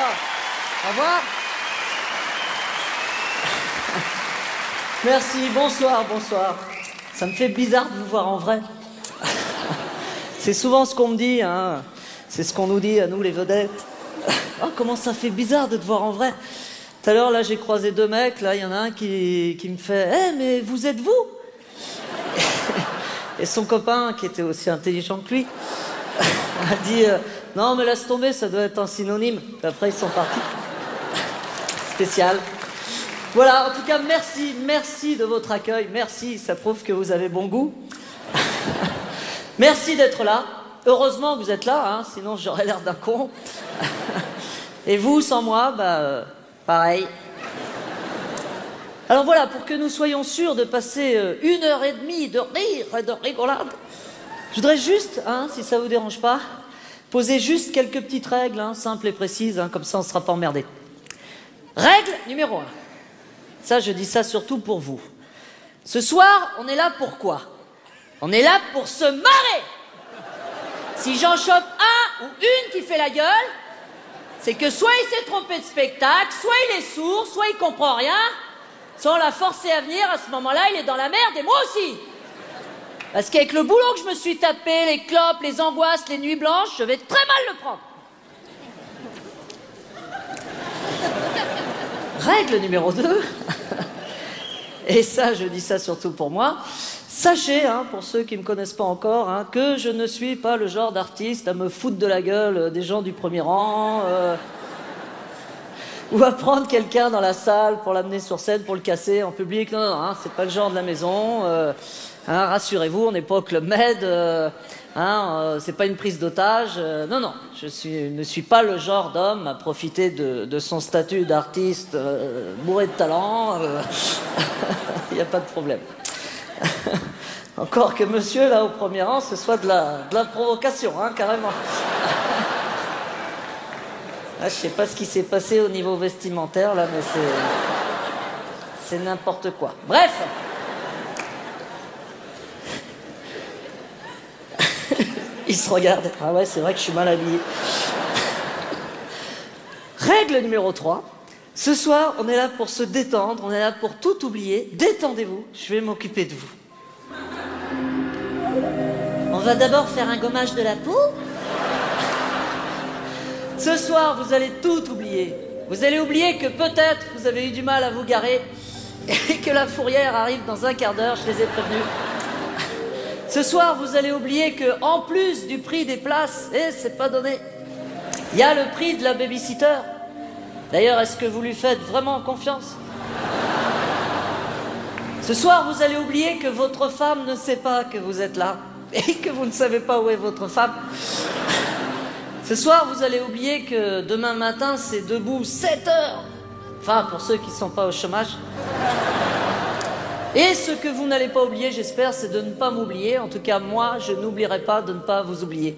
Au revoir. Merci, bonsoir, bonsoir. Ça me fait bizarre de vous voir en vrai. C'est souvent ce qu'on me dit, hein. C'est ce qu'on nous dit à nous les vedettes. Oh, comment ça fait bizarre de te voir en vrai. Tout à l'heure, là, j'ai croisé deux mecs, là, il y en a un qui me fait « Eh, mais vous êtes vous ?» Et son copain, qui était aussi intelligent que lui, a dit « Non, mais laisse tomber, ça doit être un synonyme. » Après, ils sont partis. Spécial. Voilà, en tout cas, merci, merci de votre accueil. Merci, ça prouve que vous avez bon goût. Merci d'être là. Heureusement que vous êtes là, hein, sinon j'aurais l'air d'un con. Et vous, sans moi, bah, pareil. Alors voilà, pour que nous soyons sûrs de passer 1h30 de rire et de rigolade, je voudrais juste, hein, si ça vous dérange pas, poser juste quelques petites règles, hein, simples et précises, hein, comme ça on ne sera pas emmerdé. Règle numéro 1. Ça, je dis ça surtout pour vous. Ce soir, on est là pour quoi? On est là pour se marrer. Si j'en chope un ou une qui fait la gueule, c'est que soit il s'est trompé de spectacle, soit il est sourd, soit il comprend rien, soit on l'a forcé à venir, à ce moment-là, il est dans la merde, et moi aussi. Parce qu'avec le boulot que je me suis tapé, les clopes, les angoisses, les nuits blanches, je vais très mal le prendre. Règle numéro 2, et ça, je dis ça surtout pour moi, sachez, hein, pour ceux qui ne me connaissent pas encore, hein, que je ne suis pas le genre d'artiste à me foutre de la gueule des gens du premier rang, ou à prendre quelqu'un dans la salle pour l'amener sur scène, pour le casser en public. Non, non, hein, c'est pas le genre de la maison. Hein, rassurez-vous, on n'est pas au Club Med. C'est pas une prise d'otage. Non, non, je ne suis pas le genre d'homme à profiter de son statut d'artiste bourré de talent. Il n'y a pas de problème. Encore que monsieur, là, au premier rang, ce soit de la provocation, hein, carrément. Ah, je sais pas ce qui s'est passé au niveau vestimentaire, là, mais c'est n'importe quoi. Bref. Il se regarde. Ah ouais, c'est vrai que je suis mal habillé. Règle numéro 3. Ce soir, on est là pour se détendre, on est là pour tout oublier. Détendez-vous, je vais m'occuper de vous. On va d'abord faire un gommage de la peau. Ce soir, vous allez tout oublier. Vous allez oublier que peut-être vous avez eu du mal à vous garer et que la fourrière arrive dans un quart d'heure, je les ai prévenus. Ce soir, vous allez oublier que, en plus du prix des places, et c'est pas donné, il y a le prix de la babysitter. D'ailleurs, est-ce que vous lui faites vraiment confiance? Ce soir, vous allez oublier que votre femme ne sait pas que vous êtes là et que vous ne savez pas où est votre femme. Ce soir, vous allez oublier que demain matin, c'est debout 7 heures. Enfin, pour ceux qui ne sont pas au chômage. Et ce que vous n'allez pas oublier, j'espère, c'est de ne pas m'oublier. En tout cas, moi, je n'oublierai pas de ne pas vous oublier.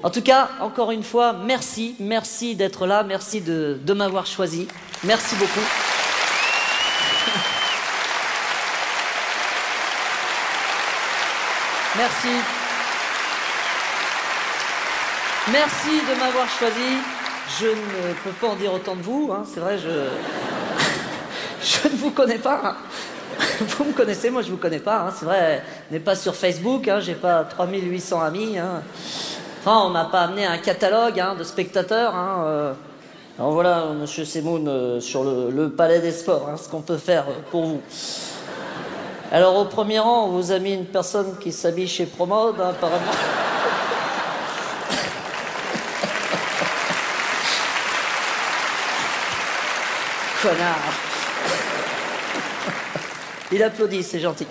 En tout cas, encore une fois, merci. Merci d'être là. Merci de m'avoir choisi. Merci beaucoup. Merci. Merci de m'avoir choisi. Je ne peux pas en dire autant de vous, hein. C'est vrai, je ne vous connais pas. Hein. Vous me connaissez, moi je vous connais pas. Hein. C'est vrai, on n'est pas sur Facebook, hein. J'ai pas 3800 amis. Hein. Enfin, on m'a pas amené un catalogue, hein, de spectateurs. Hein. Alors voilà, monsieur Semoun, sur le Palais des Sports, hein, ce qu'on peut faire pour vous. Alors au premier rang, on vous a mis une personne qui s'habille chez Promode, hein, apparemment. Connard. Il applaudit, c'est gentil.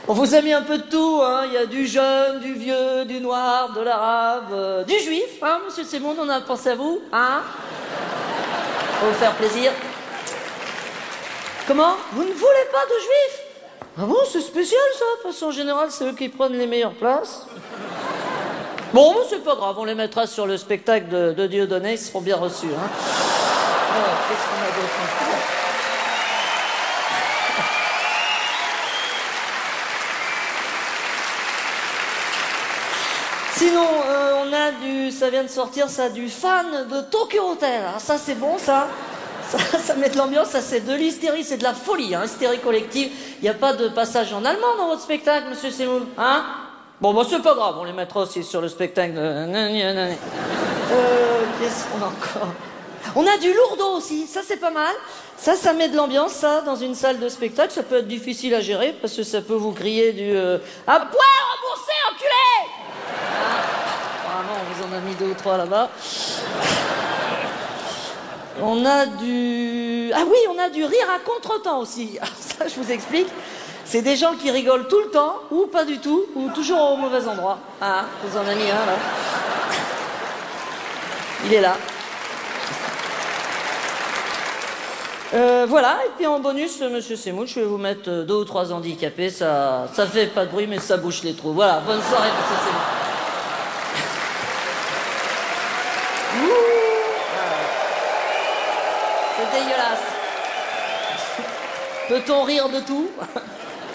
On vous a mis un peu de tout, hein. Il y a du jeune, du vieux, du noir, de l'arabe, du juif, hein, monsieur Semoun, on a pensé à vous, hein. Pour vous faire plaisir. Comment? Vous ne voulez pas de juifs? Ah bon, c'est spécial ça, parce qu'en général, c'est eux qui prennent les meilleures places. Bon, c'est pas grave, on les mettra sur le spectacle de Dieudonné, ils seront bien reçus, hein. Alors, qu'est-ce qu'on a d'autre encore? Sinon, on a ça vient de sortir, ça, du fan de Tokyo Hotel. Alors ça, c'est bon, ça. Ça met de l'ambiance, ça, c'est de l'hystérie, c'est de la folie, hein, hystérie collective. Il n'y a pas de passage en allemand dans votre spectacle, monsieur Semoun, hein? Bon, bah, c'est pas grave, on les mettra aussi sur le spectacle. Qu'est-ce qu'on a encore? On a du lourdeau aussi, ça c'est pas mal. Ça met de l'ambiance, ça, dans une salle de spectacle. Ça peut être difficile à gérer parce que ça peut vous crier du à poil remboursé, enculé! Apparemment, on vous en a mis 2 ou 3 là-bas. On a du... Ah oui, on a du rire à contretemps aussi. Alors ça, je vous explique. C'est des gens qui rigolent tout le temps, ou pas du tout, ou toujours au mauvais endroit. Ah, vous en avez mis un, là. Il est là. Voilà, et puis en bonus, monsieur Semoun, je vais vous mettre 2 ou 3 handicapés. Ça fait pas de bruit, mais ça bouche les trous. Voilà, bonne soirée, monsieur Semoun. C'est dégueulasse. Peut-on rire de tout?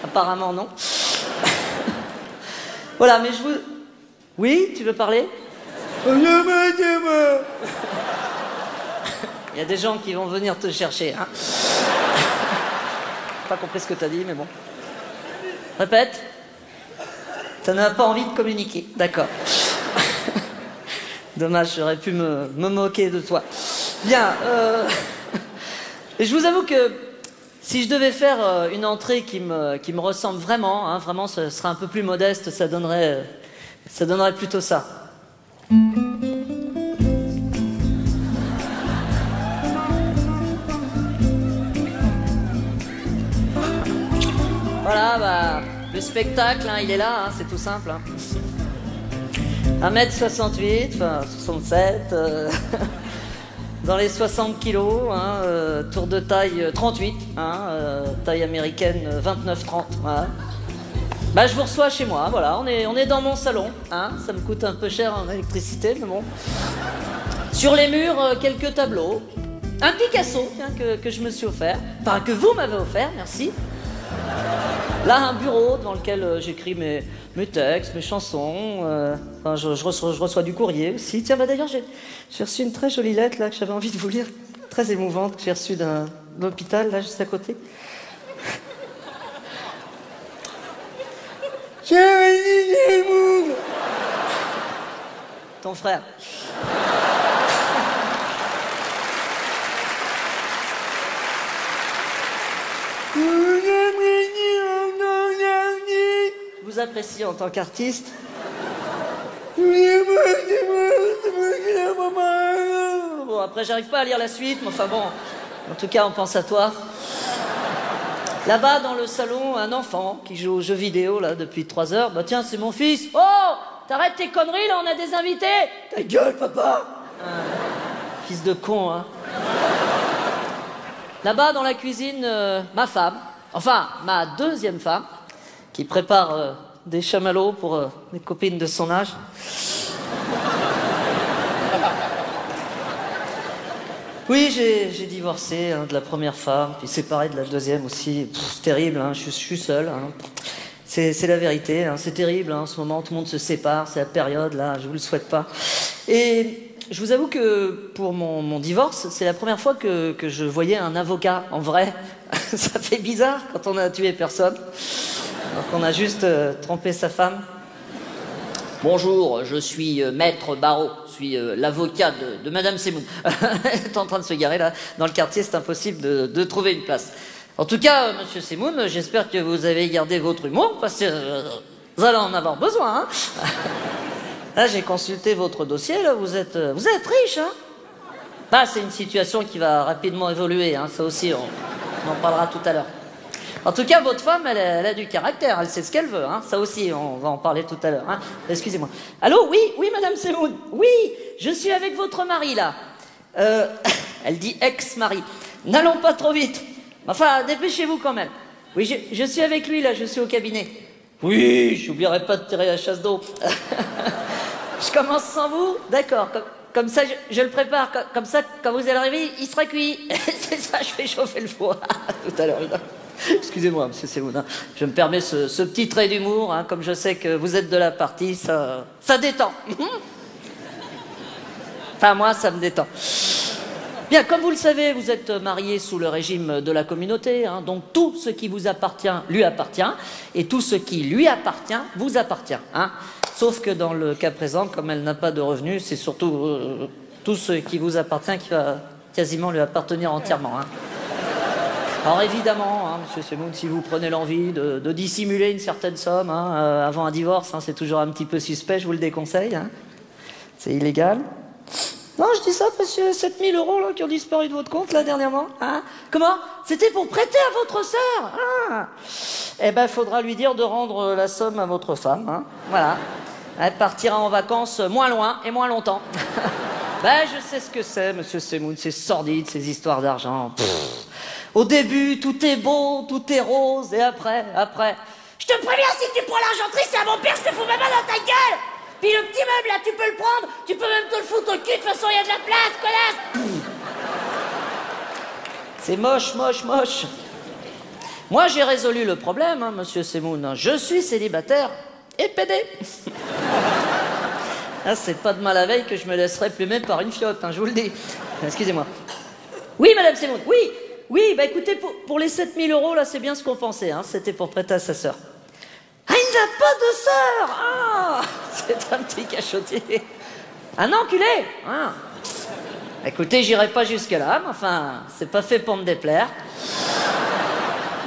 Apparemment non. Voilà, mais je vous... Oui, tu veux parler? Il y a des gens qui vont venir te chercher, hein. Pas compris ce que t'as dit, mais bon. Répète. Ça n'a pas envie de communiquer, d'accord. Dommage, j'aurais pu me moquer de toi. Bien, et je vous avoue que si je devais faire une entrée qui me ressemble vraiment, hein, vraiment, ce serait un peu plus modeste, ça donnerait plutôt ça. Voilà, bah, le spectacle, hein, il est là, hein, c'est tout simple. Hein. 1m68, enfin 67, dans les 60 kilos, hein, tour de taille 38, hein, taille américaine 29-30. Voilà. Bah, je vous reçois chez moi, voilà, on est dans mon salon, hein, ça me coûte un peu cher en électricité, mais bon. Sur les murs, quelques tableaux, un Picasso hein, que je me suis offert, enfin que vous m'avez offert, merci. Là, un bureau dans lequel j'écris mes textes, mes chansons. Enfin, je reçois du courrier aussi. Tiens, bah d'ailleurs, j'ai reçu une très jolie lettre là que j'avais envie de vous lire, très émouvante, que j'ai reçue d'un hôpital là juste à côté. Ton frère. Vous appréciez en tant qu'artiste. Bon, après, j'arrive pas à lire la suite, mais enfin bon, en tout cas, on pense à toi. Là-bas, dans le salon, un enfant qui joue aux jeux vidéo, là, depuis 3 heures. Bah tiens, c'est mon fils. Oh, t'arrêtes tes conneries, là, on a des invités. Ta gueule, papa. Fils de con, hein. Là-bas, dans la cuisine, ma femme, enfin, ma deuxième femme, qui prépare des chamallows pour des copines de son âge. Oui, j'ai divorcé hein, de la première femme, puis séparé de la deuxième aussi. C'est terrible, hein, je suis seul. Hein. C'est la vérité, hein, c'est terrible hein, en ce moment, tout le monde se sépare, c'est la période, là, je vous le souhaite pas. Et je vous avoue que pour mon divorce, c'est la première fois que je voyais un avocat en vrai. Ça fait bizarre quand on a tué personne. Alors qu'on a juste trompé sa femme. Bonjour, je suis Maître Barreau, je suis l'avocat de Madame Semoun. Elle est en train de se garer là, dans le quartier, c'est impossible de trouver une place. En tout cas, Monsieur Semoun, j'espère que vous avez gardé votre humour, parce que vous allez en avoir besoin. Hein. Là, j'ai consulté votre dossier, là, vous êtes riche, hein. Bah, c'est une situation qui va rapidement évoluer, hein, ça aussi, on en parlera tout à l'heure. En tout cas, votre femme, elle a du caractère, elle sait ce qu'elle veut, hein. Ça aussi, on va en parler tout à l'heure. Hein. Excusez-moi. Allô, oui, Madame Semoun. Oui, je suis avec votre mari, là. Elle dit ex-mari. N'allons pas trop vite. Enfin, dépêchez-vous quand même. Oui, je suis avec lui, là, je suis au cabinet. Oui, j'oublierai pas de tirer la chasse d'eau. Je commence sans vous? D'accord. Comme ça, je le prépare. Comme ça, quand vous allez arriver, il sera cuit. C'est ça, je fais chauffer le four. Tout à l'heure, là. Excusez-moi, monsieur Semoun, hein. Je me permets ce petit trait d'humour, hein, comme je sais que vous êtes de la partie, ça détend. Enfin, moi, ça me détend. Bien, comme vous le savez, vous êtes marié sous le régime de la communauté, hein, donc tout ce qui vous appartient lui appartient, et tout ce qui lui appartient vous appartient. Hein. Sauf que dans le cas présent, comme elle n'a pas de revenus, c'est surtout tout ce qui vous appartient qui va quasiment lui appartenir entièrement. Hein. Alors évidemment, hein, Monsieur Semoun, si vous prenez l'envie de dissimuler une certaine somme hein, avant un divorce, hein, c'est toujours un petit peu suspect, je vous le déconseille. Hein. C'est illégal. Non, je dis ça parce que 7 000 € là, qui ont disparu de votre compte là dernièrement. Hein. Comment? C'était pour prêter à votre sœur. Ah. Eh ben, il faudra lui dire de rendre la somme à votre femme. Hein. Voilà. Elle partira en vacances moins loin et moins longtemps. Ben, je sais ce que c'est, Monsieur Semoun, c'est sordide, ces histoires d'argent. Au début, tout est beau, tout est rose, et après... Je te préviens, si tu prends l'argenterie, c'est à mon père, je te fous ma main dans ta gueule. Puis le petit meuble, là, tu peux le prendre, tu peux même te le foutre au cul, de toute façon, il y a de la place, connasse. C'est moche, moche, moche. Moi, j'ai résolu le problème, hein, Monsieur Semoun. Je suis célibataire et pédé. Ah, c'est pas de mal à veille que je me laisserai plumer par une fiotte, hein, je vous le dis. Excusez-moi. Oui, Madame Semoun, oui. Oui, bah écoutez, pour les 7 000 € là, c'est bien ce qu'on pensait, hein, c'était pour prêter à sa sœur. Ah, il n'a pas de sœur. Ah, c'est un petit cachotier. Un enculé. Ah. Écoutez, j'irai pas jusque-là, mais enfin, c'est pas fait pour me déplaire.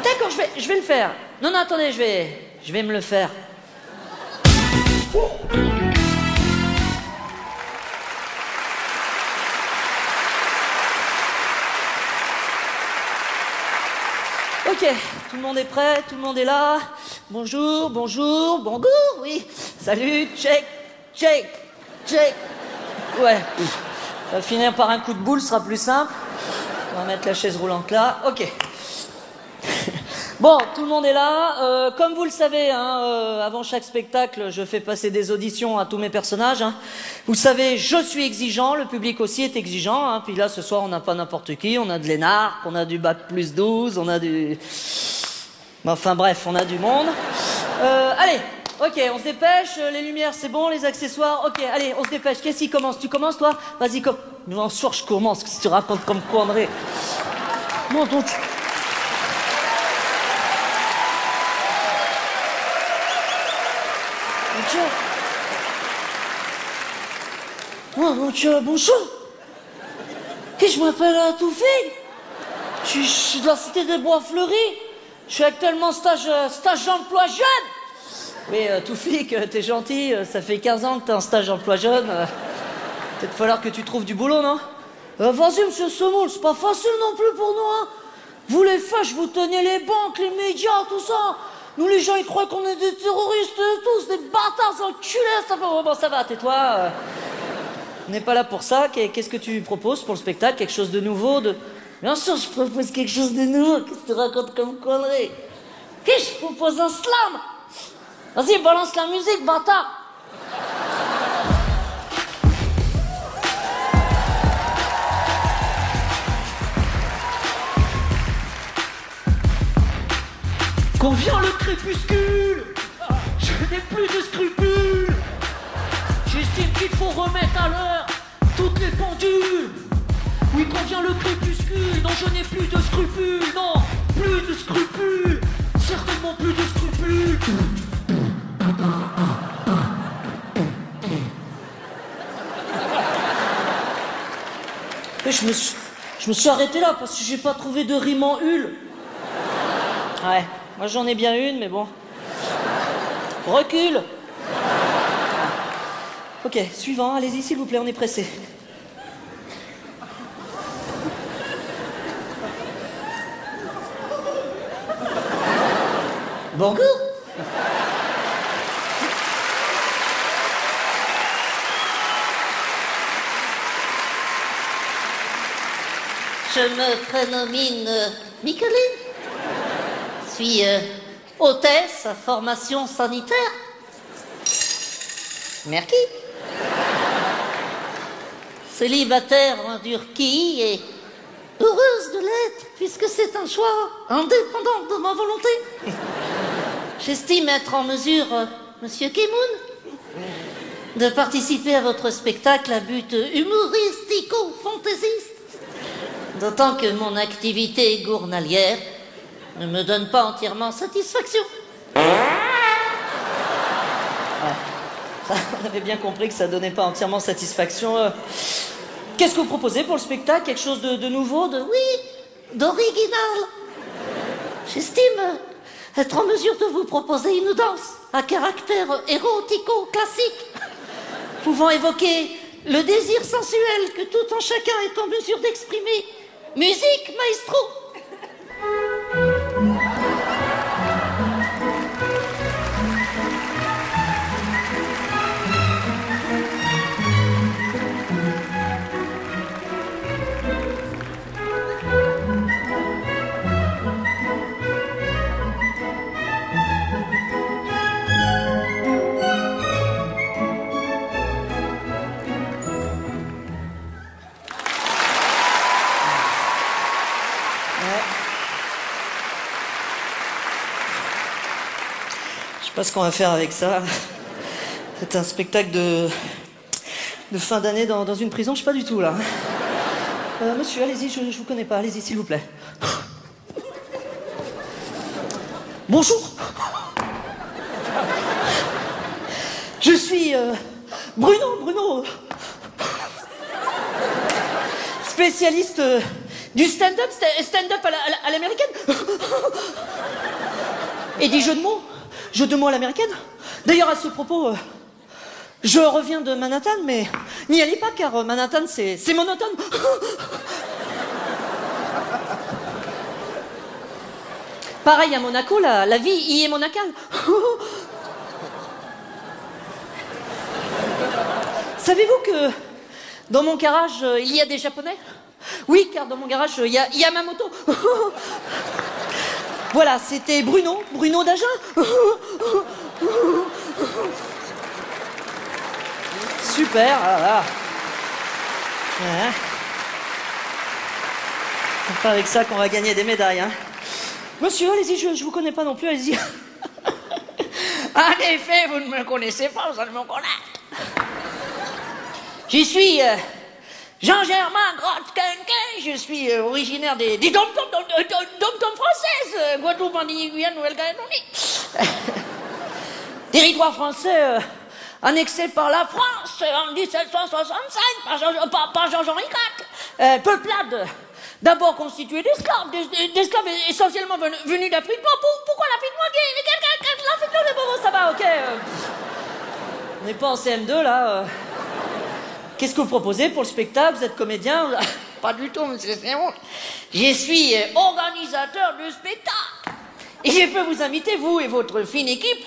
D'accord, je vais le faire. Non, non, attendez, je vais me le faire. Ok, tout le monde est prêt, tout le monde est là. Bonjour, bonjour, bonjour, oui. Salut, check, check, check. Ouais, ça va finir par un coup de boule, ce sera plus simple. On va mettre la chaise roulante là, ok. Bon, tout le monde est là. Comme vous le savez, hein, avant chaque spectacle, je fais passer des auditions à tous mes personnages. Hein. Vous savez, je suis exigeant, le public aussi est exigeant. Hein. Puis là, ce soir, on n'a pas n'importe qui. On a de l'énarque, on a du bac plus 12, on a du... Enfin bref, on a du monde. Allez, ok, on se dépêche. Les lumières, c'est bon, les accessoires. Ok, allez, on se dépêche. Qu'est-ce qui commence? Tu commences, toi? Vas-y, Non, en soir, je commence. Qu'est-ce que tu racontes comme connerie? Non, donc... Oh mon Dieu, bonjour. Qu'est-ce que je m'appelle Toufik? Je suis de la cité des Bois Fleuris. Je suis actuellement stage d'emploi jeune. Oui, Toufik, t'es gentil, ça fait 15 ans que t'es en stage d'emploi jeune. Peut-être falloir que tu trouves du boulot, non? Vas-y, monsieur Semoun, c'est pas facile non plus pour nous, hein. Vous les fâches, vous tenez les banques, les médias, tout ça. Nous, les gens, ils croient qu'on est des terroristes, tous, des bâtards, des enculés. Ça va, bon, ça va, tais-toi. On n'est pas là pour ça. Qu'est-ce que tu proposes pour le spectacle? Quelque chose de nouveau Bien sûr, je propose quelque chose de nouveau. Qu'est-ce que tu racontes comme connerie? Qu'est-ce que je propose? Un slam. Vas-y, balance la musique, bâtard. Quand vient le crépuscule, je n'ai plus de scrupules. J'estime qu'il faut remettre à l'heure toutes les pendules. Oui, quand vient le crépuscule, non, je n'ai plus de scrupules. Non, plus de scrupules. Certainement plus de scrupules. Et je me suis arrêté là parce que j'ai pas trouvé de rime en hule. Ouais, moi j'en ai bien une, mais bon. Recule. Ok, suivant, allez-y s'il vous plaît, on est pressé. Bonjour. Je me prénomine Micheline. Je suis hôtesse à formation sanitaire. Merci. Célibataire en Turquie et heureuse de l'être, puisque c'est un choix indépendant de ma volonté. J'estime être en mesure, Monsieur Kemoun, de participer à votre spectacle à but humoristico-fantaisiste. D'autant que mon activité journalière ne me donne pas entièrement satisfaction. On avait bien compris que ça donnait pas entièrement satisfaction. Qu'est-ce que vous proposez pour le spectacle? Quelque chose de nouveau, Oui, d'original. J'estime être en mesure de vous proposer une danse à caractère érotico-classique, pouvant évoquer le désir sensuel que tout en chacun est en mesure d'exprimer. Musique, maestro! Je sais pas ce qu'on va faire avec ça. C'est un spectacle de fin d'année dans une prison, je sais pas du tout là. Monsieur, allez-y, je vous connais pas, allez-y s'il vous plaît. Bonjour. Je suis Bruno. Spécialiste du stand-up à l'américaine. Et des jeux de mots à l'américaine. D'ailleurs, à ce propos, je reviens de Manhattan, mais n'y allez pas, car Manhattan, c'est monotone. Pareil à Monaco, la vie y est monacale. Savez-vous que dans mon garage, il y a des Japonais? Oui, car dans mon garage, il y a ma moto. Voilà, c'était Bruno d'Agen. Super, voilà. Ouais. C'est pas avec ça qu'on va gagner des médailles, hein. Monsieur, allez-y, je vous connais pas non plus, allez-y. En effet, vous ne me connaissez pas, vous allez me connaître. Je suis Jean-Germain Grotte-Quinquin, je suis originaire des dom-tom françaises, Guadeloupe, Martinique, Guyane, Nouvelle-Calédonie. Territoire français annexé par la France en 1765 par Jean-Jean Ricard. Peuplade d'abord constituée d'esclaves essentiellement venus d'Afrique noire. Pourquoi l'Afrique noire? L'Afrique noire, bon, ça va, ok. On n'est pas en CM2 là. Qu'est-ce que vous proposez pour le spectacle? Vous êtes comédien? Pas du tout, monsieur Simon. Je suis organisateur du spectacle. Et je peux vous inviter, vous et votre fine équipe,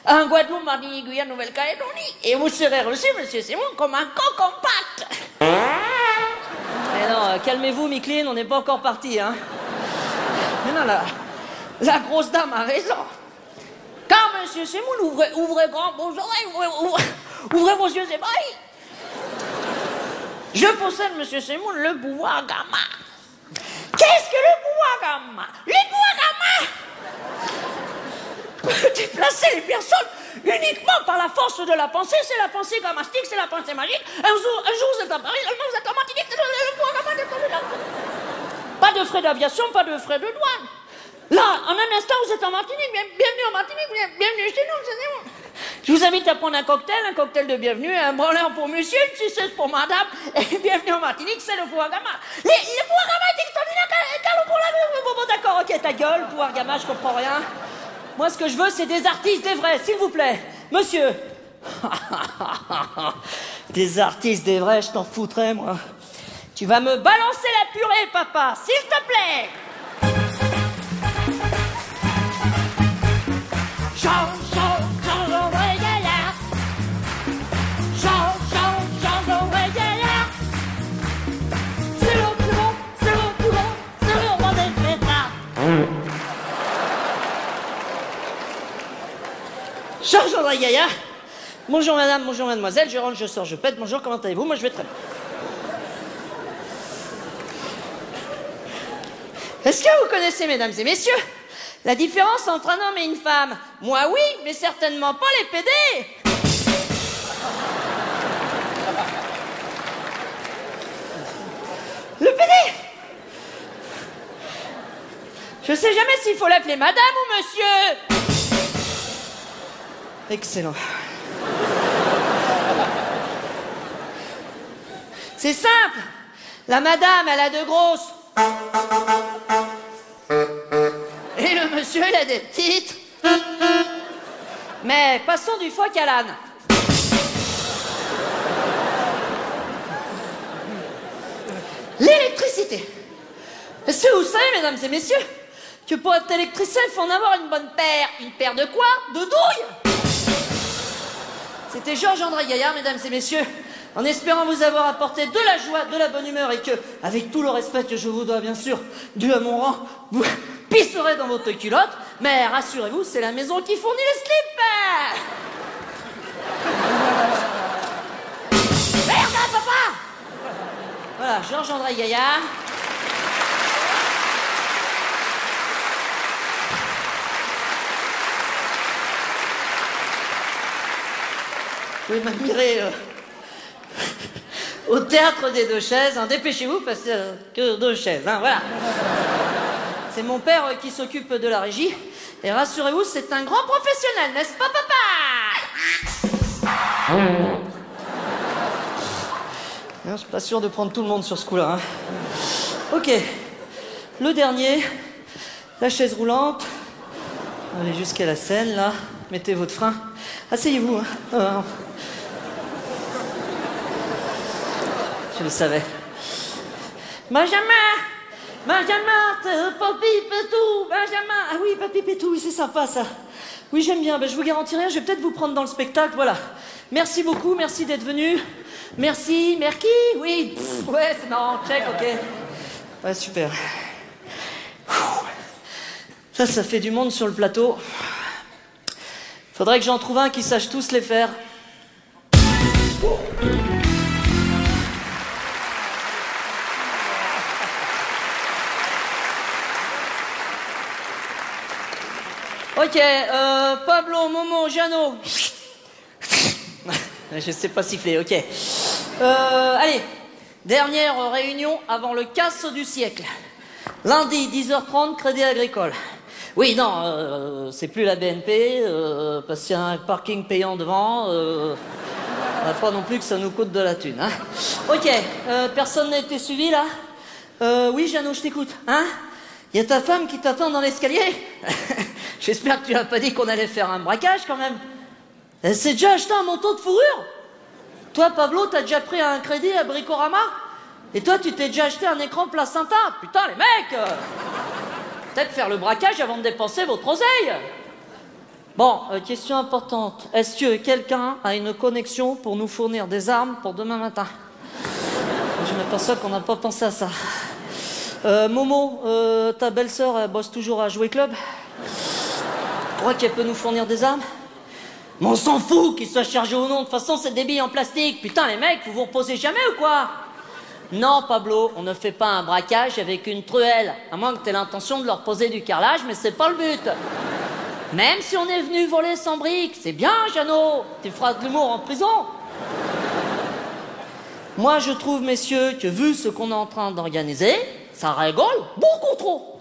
à Guadeloupe, Martinique, Guyane, Nouvelle-Calédonie. Et vous serez reçu, monsieur Simon, comme un co-compact. Mais non, calmez-vous, Micheline, on n'est pas encore parti, hein. Mais non, la grosse dame a raison. Car, monsieur Simon, ouvrez grand vos oreilles, ouvrez vos yeux ébahis. Je possède, monsieur Simon, le pouvoir gamma. Qu'est-ce que le pouvoir gamma? Le pouvoir gamma peut déplacer les personnes uniquement par la force de la pensée. C'est la pensée gammastique, c'est la pensée magique. Un jour vous êtes à Paris, un jour vous êtes en Martinique, c'est le pouvoir gamma. Pas de frais d'aviation, pas de frais de douane. Là, en un instant, vous êtes en Martinique. Bienvenue en Martinique, bienvenue chez nous, c'est bon. Je vous invite à prendre un cocktail de bienvenue, un branleur pour monsieur, une suceuse pour madame, et bienvenue en Martinique, c'est le pouvoir gamma. Le pouvoir gamma est extraordinaire, calme pour la vie. Bon, d'accord, ok, ta gueule, pouvoir gamma, je comprends rien. Moi, ce que je veux, c'est des artistes, des vrais, s'il vous plaît. Monsieur. Des artistes, des vrais, je t'en foutrais, moi. Tu vas me balancer la purée, papa, s'il te plaît. Jean-Jean Yaya. Bonjour madame, bonjour mademoiselle, je rentre, je sors, je pète, bonjour, comment allez-vous? Moi je vais très bien. Est-ce que vous connaissez, mesdames et messieurs, la différence entre un homme et une femme? Moi oui, mais certainement pas les PD. Le PD! Je sais jamais s'il faut l'appeler madame ou monsieur. Excellent. C'est simple. La madame, elle a de grosses. Et le monsieur, il a des petites. Mais passons du phoque à l'âne. L'électricité. Est-ce que vous savez, mesdames et messieurs, que pour être électricien, il faut en avoir une bonne paire. Une paire de quoi? De douilles. C'était Georges-André Gaillard, mesdames et messieurs, en espérant vous avoir apporté de la joie, de la bonne humeur et que, avec tout le respect que je vous dois, bien sûr, dû à mon rang, vous pisserez dans votre culotte, mais rassurez-vous, c'est la maison qui fournit les slips. Merde, hein, papa. Voilà, Georges-André Gaillard. Vous pouvez m'admirer au théâtre des deux chaises. Hein, dépêchez-vous parce que deux chaises. Hein, voilà. C'est mon père qui s'occupe de la régie. Et rassurez-vous, c'est un grand professionnel, n'est-ce pas, papa? Non, je suis pas sûr de prendre tout le monde sur ce coup-là. Hein. Ok. Le dernier, la chaise roulante. Allez jusqu'à la scène, là. Mettez votre frein. Asseyez-vous. Hein. Je le savais. Benjamin! Benjamin! Papy Pétou! Benjamin! Ah oui, Papy Pétou, oui, c'est sympa, ça. Oui, j'aime bien. Ben, je vous garantis rien, je vais peut-être vous prendre dans le spectacle, voilà. Merci beaucoup, merci d'être venu. Merci, Merki? Oui. Pff, ouais, c'est marrant, check, ok. Ouais, super. Ça fait du monde sur le plateau. Faudrait que j'en trouve un qui sache tous les faire. Ok, Pablo, Momo, Jeannot. Je sais pas siffler, ok. Allez, dernière réunion avant le casse du siècle. Lundi, 10h30, Crédit Agricole. Oui, non, c'est plus la BNP, parce qu'il y a un parking payant devant. On va pas non plus que ça nous coûte de la thune. Hein. Ok, personne n'a été suivi, là? Oui, Jeannot, je t'écoute. Hein? Il y a ta femme qui t'attend dans l'escalier? J'espère que tu n'as pas dit qu'on allait faire un braquage, quand même. Elle s'est déjà acheté un manteau de fourrure? Toi, Pablo, t'as déjà pris un crédit à Bricorama? Et toi, tu t'es déjà acheté un écran placenta? Putain, les mecs! Peut-être faire le braquage avant de dépenser votre oseille. Bon, question importante. Est-ce que quelqu'un a une connexion pour nous fournir des armes pour demain matin? Je m'aperçois qu'on n'a pas pensé à ça. Momo, ta belle-sœur, elle bosse toujours à Jouer Club? Tu crois qu'elle peut nous fournir des armes? Mais on s'en fout qu'il soit chargé ou non. De toute façon, c'est des billes en plastique. Putain, les mecs, vous vous reposez jamais ou quoi? Non, Pablo, on ne fait pas un braquage avec une truelle. À moins que tu aies l'intention de leur poser du carrelage, mais c'est pas le but. Même si on est venu voler sans briques, c'est bien, Jeannot. Tu feras de l'humour en prison. Moi, je trouve, messieurs, que vu ce qu'on est en train d'organiser, ça rigole beaucoup trop.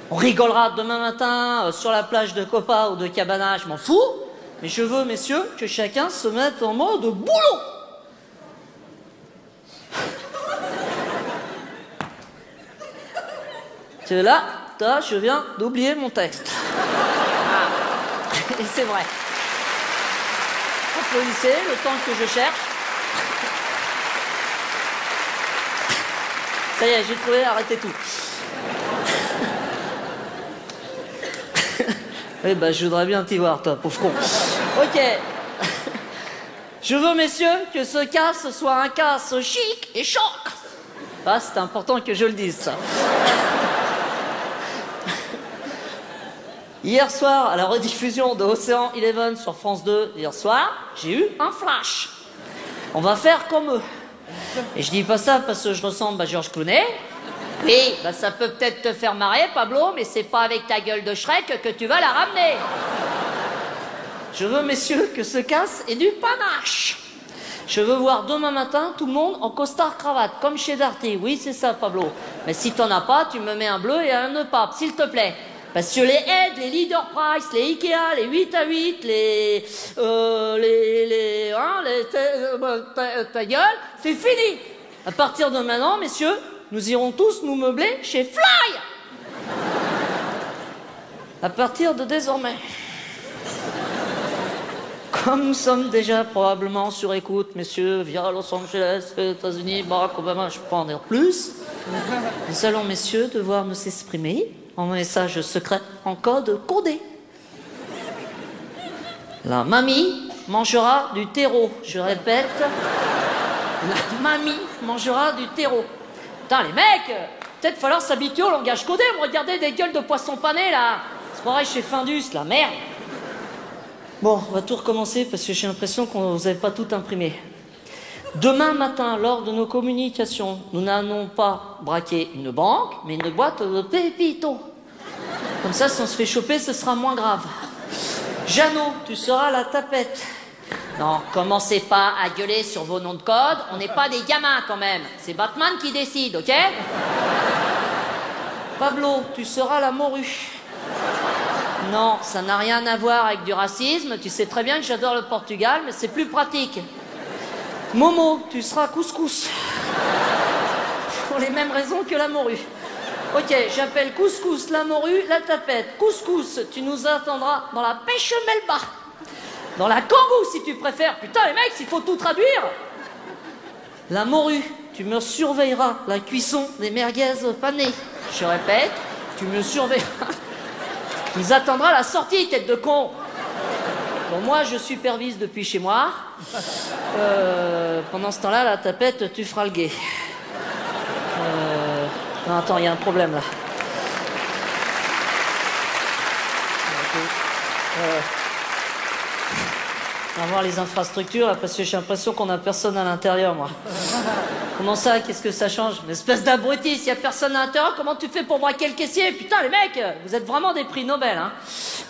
On rigolera demain matin sur la plage de Copa ou de Cabana, je m'en fous. Mais je veux, messieurs, que chacun se mette en mode boulot. C'est là, je viens d'oublier mon texte. Et c'est vrai. Applaudissez le temps que je cherche. Ça y est, j'ai trouvé, arrêtez tout. Eh ben, je voudrais bien t'y voir, toi, pauvre con. Ok. Je veux, messieurs, que ce casse soit un casse chic et choc. Ah, c'est important que je le dise, ça. Hier soir, à la rediffusion de Océan Eleven sur France 2, hier soir, j'ai eu un flash. On va faire comme eux. Et je dis pas ça parce que je ressemble à Georges Clooney. Oui, bah ça peut peut-être te faire marrer, Pablo, mais c'est pas avec ta gueule de Shrek que tu vas la ramener. Je veux, messieurs, que ce casse ait du panache. Je veux voir demain matin tout le monde en costard-cravate, comme chez Darty. Oui, c'est ça, Pablo. Mais si t'en as pas, tu me mets un bleu et un nœud pape, s'il te plaît. Parce que les Aides, les Leader Price, les Ikea, les 8 à 8, ta gueule, c'est fini. À partir de maintenant, messieurs, nous irons tous nous meubler chez Fly. À partir de désormais. Comme nous sommes déjà probablement sur écoute, messieurs, via Los Angeles, les États-Unis, Barack Obama, je peux en dire plus. Nous allons, messieurs, devoir nous exprimer en message secret en code codé. La mamie mangera du terreau. Je répète, la mamie mangera du terreau. Putain, les mecs, peut-être falloir s'habituer au langage codé. On me regardait des gueules de poisson pané, là. C'est pareil chez Findus, la merde. Bon, on va tout recommencer parce que j'ai l'impression qu'on vous avait pas tout imprimé. Demain matin, lors de nos communications, nous n'allons pas braquer une banque, mais une boîte de pépitos. Comme ça, si on se fait choper, ce sera moins grave. Jeannot, tu seras la tapette. Non, commencez pas à gueuler sur vos noms de code, on n'est pas des gamins quand même. C'est Batman qui décide, ok? Pablo, tu seras la morue. Non, ça n'a rien à voir avec du racisme. Tu sais très bien que j'adore le Portugal, mais c'est plus pratique. Momo, tu seras couscous. Pour les mêmes raisons que la morue. Ok, j'appelle couscous la morue, la tapette. Couscous, tu nous attendras dans la pêche melba. Dans la kangou, si tu préfères. Putain, les mecs, il faut tout traduire. La morue, tu me surveilleras la cuisson des merguez panées. Je répète, tu me surveilleras. Tu nous attendras à la sortie, tête de con. Bon, moi, je supervise depuis chez moi. Pendant ce temps-là, la tapette, tu feras le guet. Non, attends, il y a un problème, là. On va voir les infrastructures, là, parce que j'ai l'impression qu'on n'a personne à l'intérieur, moi. Comment ça? Qu'est-ce que ça change? Une espèce d'abruti, s'il n'y a personne à l'intérieur, comment tu fais pour braquer le caissier? Putain, les mecs, vous êtes vraiment des prix Nobel, hein.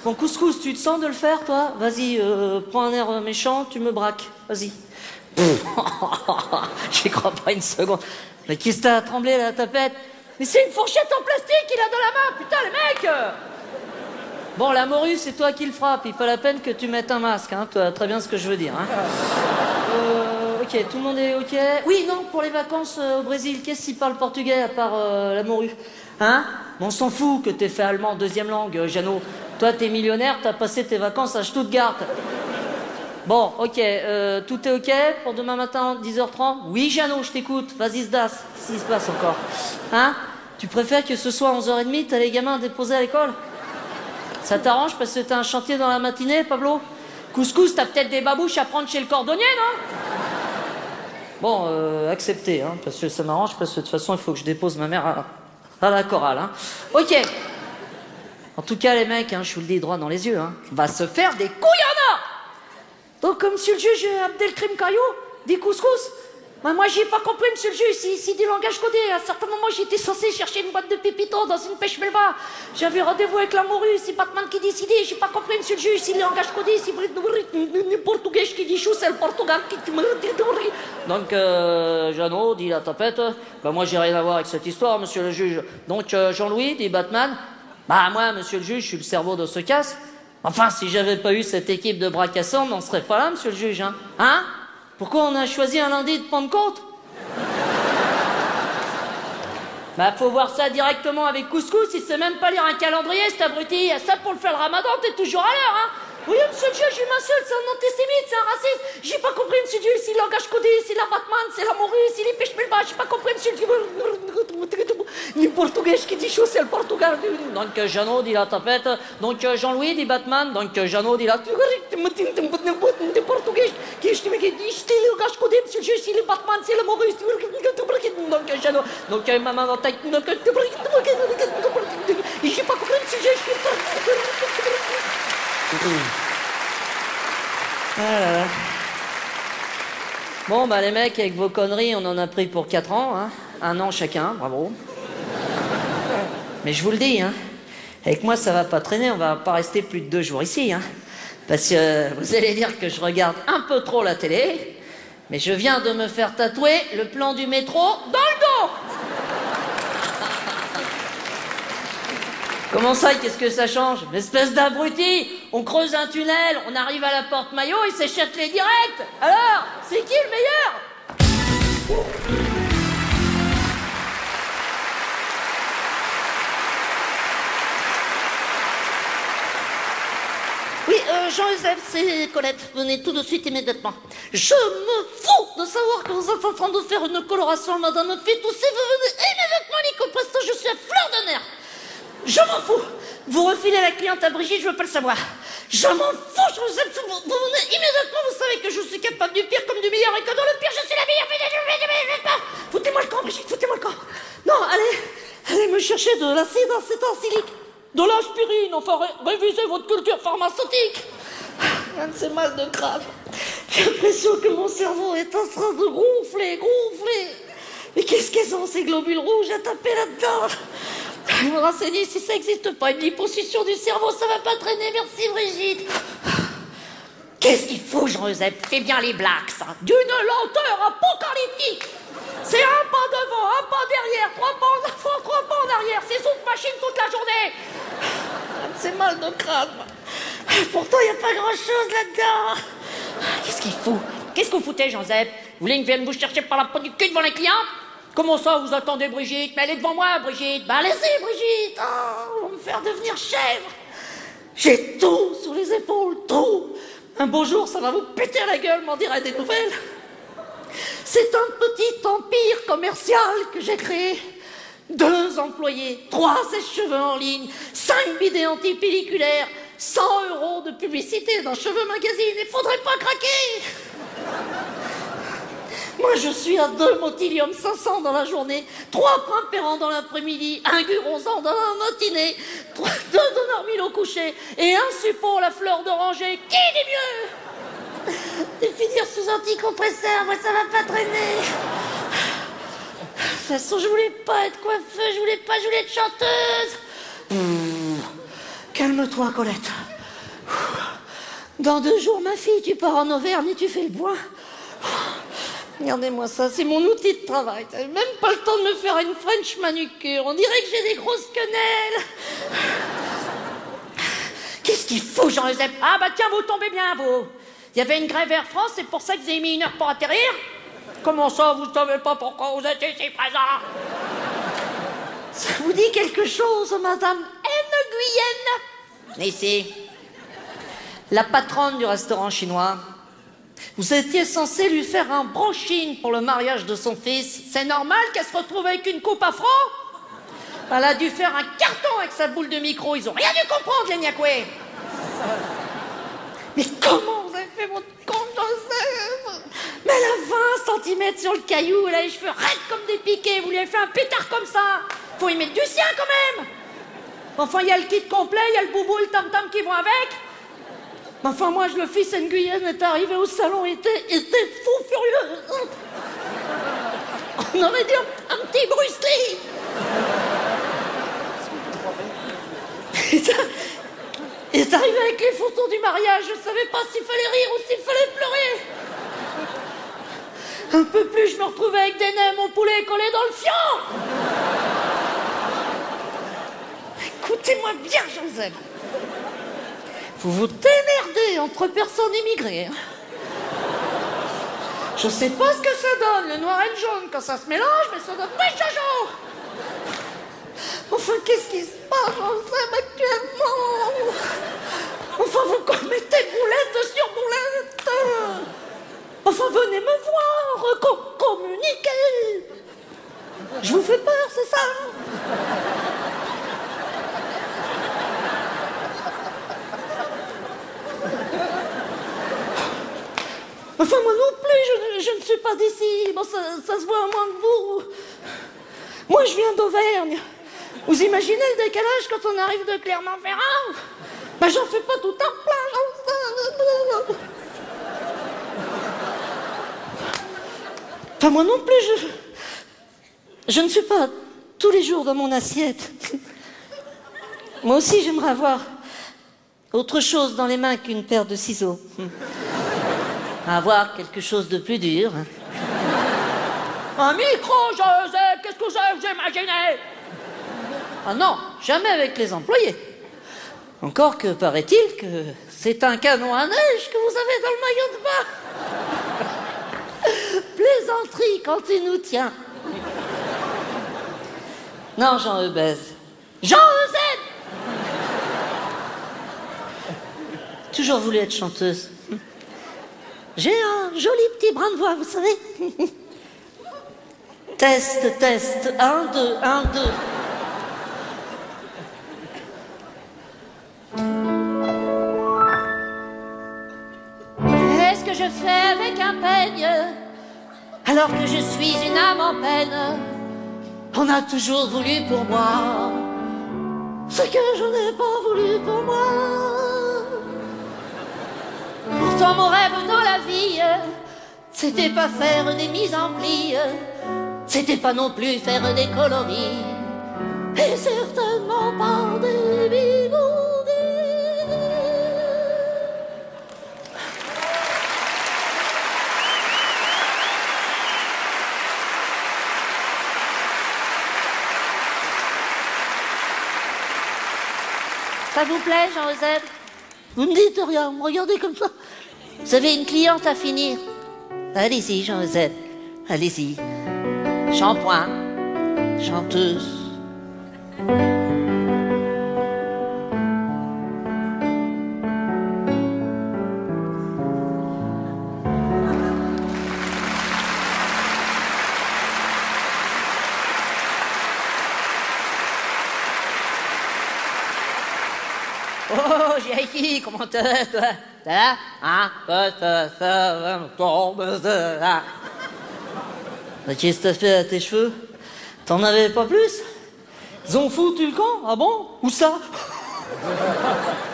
Bon, couscous, tu te sens de le faire, toi? Vas-y, prends un air méchant, tu me braques. Vas-y. J'y crois pas une seconde. Mais qu'est-ce que t'as à trembler, la tapette? Mais c'est une fourchette en plastique qu'il a dans la main, putain, les mecs! Bon, la morue, c'est toi qui le frappe. Il pas la peine que tu mettes un masque, hein. Tu vois très bien ce que je veux dire, hein. Ok, tout le monde est ok? Oui, non, pour les vacances au Brésil, qu'est-ce qui parle portugais à part la morue? Hein? On s'en fout que t'aies fait allemand deuxième langue, Jeannot. Toi, t'es millionnaire, t'as passé tes vacances à Stuttgart. Bon, ok, tout est ok pour demain matin, 10h30? Oui, Jeannot, je t'écoute. Vas-y, Sdas, qu'est-ce qui se passe encore? Hein? Tu préfères que ce soit 11h30, t'as les gamins à déposer à l'école? Ça t'arrange parce que t'as un chantier dans la matinée, Pablo? Couscous, t'as peut-être des babouches à prendre chez le cordonnier, non? Bon, accepté, hein, parce que ça m'arrange, parce que de toute façon, il faut que je dépose ma mère à la chorale, hein. Ok. En tout cas, les mecs, hein, je vous le dis droit dans les yeux, hein, on va se faire des couilles en or. Donc, comme monsieur le juge Abdelkrim Caillou dit couscous, ben moi, j'ai pas compris, monsieur le juge, si du langage codé. À un certain moment, j'étais censé chercher une boîte de pépitos dans une pêche melba. J'avais rendez-vous avec la morue, c'est Batman qui décidait. J'ai pas compris, monsieur le juge, si le langage codé, si le portugais qui dit chou, c'est le Portugal qui... Donc, Jeannot, dit la tapette, ben moi, j'ai rien à voir avec cette histoire, monsieur le juge. Donc, Jean-Louis, dit Batman, bah moi, monsieur le juge, je suis le cerveau de ce casse. Enfin, si j'avais pas eu cette équipe de bras cassants, on n'en serait pas là, monsieur le juge, hein? Hein? Pourquoi on a choisi un lundi de Pentecôte? Bah, faut voir ça directement avec Couscous, il sait même pas lire un calendrier, cet abruti. Ça, pour le faire le ramadan, t'es toujours à l'heure, hein? Oui, monsieur le juge, il m'insulte, c'est un antisémite, c'est un raciste. J'ai pas compris, monsieur le juge, si le langage codé, si la Batman, c'est la morue, si les pêches melba, j'ai pas compris, monsieur le juge. Ni portugais qui dit chaud, c'est le Portugal. Donc, Jeannot dit la tapette. Donc, Jean-Louis dit Batman. Donc, Jeannot dit la... portugais qui dit le langage codé, monsieur le juge, si le Batman, c'est la morue. Donc, Jeannot. Donc, maman dans ta... Donc, j'ai pas compris, monsieur le juge. Voilà. Bon, bah les mecs, avec vos conneries, on en a pris pour 4 ans, hein. 1 an chacun, bravo. Mais je vous le dis, hein, avec moi, ça va pas traîner, on va pas rester plus de 2 jours ici, hein. Parce que vous allez dire que je regarde un peu trop la télé, Mais je viens de me faire tatouer le plan du métro dans le dos. Comment ça, qu'est-ce que ça change? L'espèce d'abruti, on creuse un tunnel, on arrive à la porte Maillot, il s'échappe les directs. Alors, c'est qui le meilleur? Oui, Jean-Joseph, c'est Colette. Venez tout de suite, immédiatement. Je me fous de savoir que vous êtes en train de faire une coloration, madame Fitoussi. Vous venez immédiatement, Nico Presto, je suis à fleur de nerfs. Je m'en fous. Vous refilez la cliente à Brigitte, je veux pas le savoir. Je m'en fous, Jean-Joseph. Vous venez immédiatement, vous savez que je suis capable du pire comme du meilleur et que dans le pire, je suis la meilleure. Foutez-moi le camp, Brigitte, foutez-moi le camp. Non, allez me chercher de l'acide acétylsilique. De l'aspirine, enfin, révisez votre culture pharmaceutique. Un de ces mal de crâne. J'ai l'impression que mon cerveau est en train de gonfler. Mais qu'est-ce qu'elles ont, ces globules rouges à taper là-dedans? Je me renseigner si ça n'existe pas. Une liposuction du cerveau, ça va pas traîner. Merci, Brigitte. Qu'est-ce qu'il faut, Jean-Joseph? Fais bien les blagues, ça. D'une lenteur apocalyptique. C'est un pas devant, un pas derrière, 3 pas en avant, 3 pas en arrière. C'est soupe machine toute la journée. C'est mal de crâne. Pourtant, il n'y a pas grand-chose là-dedans. Qu'est-ce qu'il faut? Qu'est-ce que vous foutez, Jean-Joseph? Vous voulez que je vienne vous chercher par la peau du cul devant les clients? Comment ça, vous attendez Brigitte? Mais elle est devant moi, Brigitte. Bah, allez-y, Brigitte. Oh, on va me faire devenir chèvre. J'ai tout sur les épaules, tout. Un beau jour, ça va vous péter à la gueule, m'en dirait des nouvelles. C'est un petit empire commercial que j'ai créé. 2 employés, 3 sèche-cheveux en ligne, 5 bidets antipelliculaires, 100 € de publicité dans Cheveux Magazine. Il faudrait pas craquer. Moi, je suis à 2 Motilium 500 dans la journée, 3 Primpéran dans l'après-midi, 1 Guronzan dans la matinée, 2 Donormil au coucher et 1 Support la fleur d'oranger. Qui dit mieux? Et finir sous anticompresseur, moi ça va pas traîner. De toute façon, je voulais pas être coiffeuse, je voulais être chanteuse. Calme-toi, Colette. Dans 2 jours, ma fille, tu pars en Auvergne et tu fais le bois. Regardez-moi ça, c'est mon outil de travail. T'as même pas le temps de me faire une French manucure. On dirait que j'ai des grosses quenelles. Qu'est-ce qu'il faut, Jean-Joseph? Ah bah tiens, vous tombez bien, vous. Il y avait une grève Air France, c'est pour ça que vous avez mis 1 heure pour atterrir? Comment ça, vous ne savez pas pourquoi vous êtes ici présent? Ça vous dit quelque chose, madame Nguyen? Ici. La patronne du restaurant chinois. Vous étiez censé lui faire un brushing pour le mariage de son fils. C'est normal qu'elle se retrouve avec une coupe afro? Elle a dû faire un carton avec sa boule de micro. Ils ont rien dû comprendre, les Niakoué. Mais comment vous avez fait votre compte, Joseph? Mais elle a 20 cm sur le caillou, elle a les cheveux raides comme des piquets, vous lui avez fait un pétard comme ça. Faut y mettre du sien quand même. Enfin, il y a le kit complet, il y a le boubou, le tam-tam qui vont avec. Mais enfin, moi, le fils Nguyen est arrivé au salon, était fou furieux. On aurait dit un petit Bruce Lee. Il est arrivé avec les photos du mariage, je savais pas s'il fallait rire ou s'il fallait pleurer. Un peu plus, je me retrouvais avec des nems au poulet collés dans le fion. Écoutez-moi bien, Joseph. Vous vous démerdez entre personnes immigrées. Hein. Je sais pas ce que ça donne, le noir et le jaune, quand ça se mélange, mais ça donne pas chaud. Enfin, qu'est-ce qui se passe, Joseph, actuellement? Enfin, vous commettez boulette sur boulette. Enfin, venez me voir, communiquer. Je vous fais peur, c'est ça? Enfin, moi non plus, je ne suis pas d'ici. Bon, ça se voit à moins que vous. Moi, je viens d'Auvergne. Vous imaginez le décalage quand on arrive de Clermont-Ferrand? Ben, j'en fais pas tout un plein. Enfin, moi non plus, je ne suis pas tous les jours dans mon assiette. Moi aussi, j'aimerais avoir autre chose dans les mains qu'une paire de ciseaux. avoir quelque chose de plus dur. Un micro, Joseph, qu'est-ce que j'ai imaginé? Ah non, jamais avec les employés. Encore que paraît-il que c'est un canon à neige que vous avez dans le maillot de bain. Plaisanterie quand il nous tient. Non, Jean Eubèze. Jean Eusèbe! Toujours voulu être chanteuse. J'ai un joli petit brin de voix, vous savez. Test, test, 1, 2, 1, 2. Qu'est-ce que je fais avec un peigne alors que je suis une âme en peine? On a toujours voulu pour moi ce que je n'ai pas voulu pour moi. Pourtant mon rêve dans la vie, c'était pas faire des mises en pli, c'était pas non plus faire des coloris, et certainement pas des bigoudis. Ça vous plaît, Jean-Eusèbe? Vous me dites rien, vous me regardez comme ça. Vous avez une cliente à finir. Allez-y, Jean-Eusèbe, allez-y. Shampoing, chanteuse. Oh, Jackie, comment t'es, toi? T'es là? Hein? Qu'est-ce que t'as fait à tes cheveux? T'en avais pas plus? Ils ont foutu le camp? Ah bon? Où ça?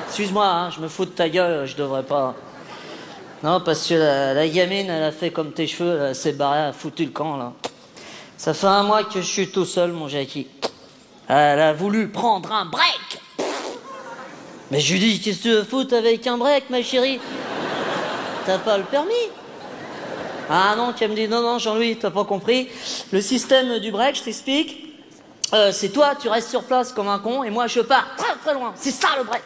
Excuse-moi, hein, je me fous de ta gueule, je devrais pas. Non, parce que la gamine, elle a fait comme tes cheveux, elle s'est barrée, elle a foutu le camp, là. Ça fait 1 mois que je suis tout seul, mon Jackie. Elle a voulu prendre un break. Mais je lui dis, qu'est-ce que tu veux foutre avec un break, ma chérie? T'as pas le permis? Ah non, tu me dis, non, Jean-Louis, t'as pas compris. Le système du break, je t'explique. C'est toi, tu restes sur place comme un con, et moi, je pars très très loin. C'est ça, le break.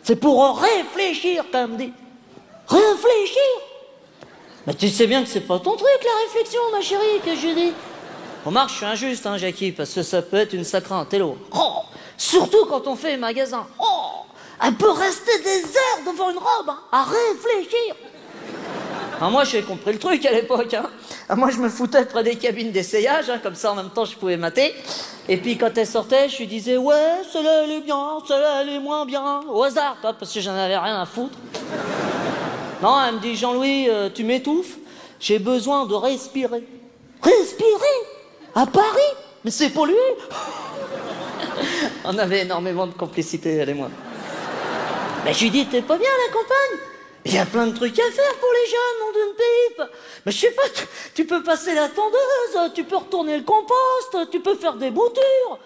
C'est pour réfléchir, comme dit. Réfléchir? Mais tu sais bien que c'est pas ton truc, la réflexion, ma chérie, que je dis. Remarque, je suis injuste, hein, Jackie, parce que ça peut être une sacrée intello. Oh, surtout quand on fait magasin. Oh, elle peut rester des heures devant une robe, hein, à réfléchir. Alors moi, j'ai compris le truc à l'époque. Hein. Alors moi, je me foutais près des cabines d'essayage, hein, comme ça, en même temps, je pouvais mater. Et puis, quand elle sortait, je lui disais, ouais, celle-là, elle est bien, celle-là, elle est moins bien. Au hasard, toi, parce que j'en avais rien à foutre. Non, elle me dit, Jean-Louis, tu m'étouffes, j'ai besoin de respirer. Respirer? À Paris? Mais c'est pollué. On avait énormément de complicité, elle et moi. Mais je lui dis, t'es pas bien à la campagne? Il y a plein de trucs à faire pour les jeunes, nom d'une pipe. Mais je sais pas, tu peux passer la tondeuse, tu peux retourner le compost, tu peux faire des boutures.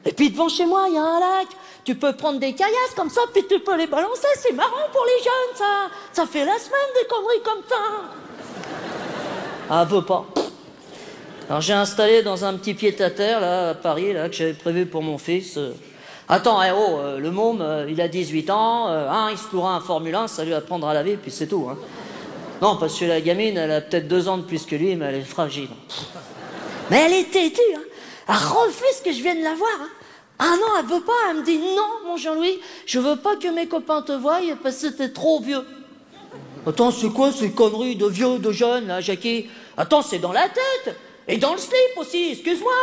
Et puis devant chez moi, il y a un lac. Tu peux prendre des caillasses comme ça, puis tu peux les balancer. C'est marrant pour les jeunes, ça. Ça fait la semaine des conneries comme ça. Ah, veut pas. Alors j'ai installé dans un petit pied-à-terre, là, à Paris, là, que j'avais prévu pour mon fils. Attends, le môme, il a 18 ans, il se louera un Formule 1, ça lui apprendra à laver, puis c'est tout. Hein. Non, parce que la gamine, elle a peut-être 2 ans de plus que lui, mais elle est fragile. Mais elle est têtue, hein. Elle refuse que je vienne la voir. Hein. Ah non, elle veut pas, elle me dit, non, mon Jean-Louis, je veux pas que mes copains te voient parce que t'es trop vieux. Attends, c'est quoi ces conneries de vieux, de jeunes, là, Jackie? Attends, c'est dans la tête. Et dans le slip aussi, excuse-moi.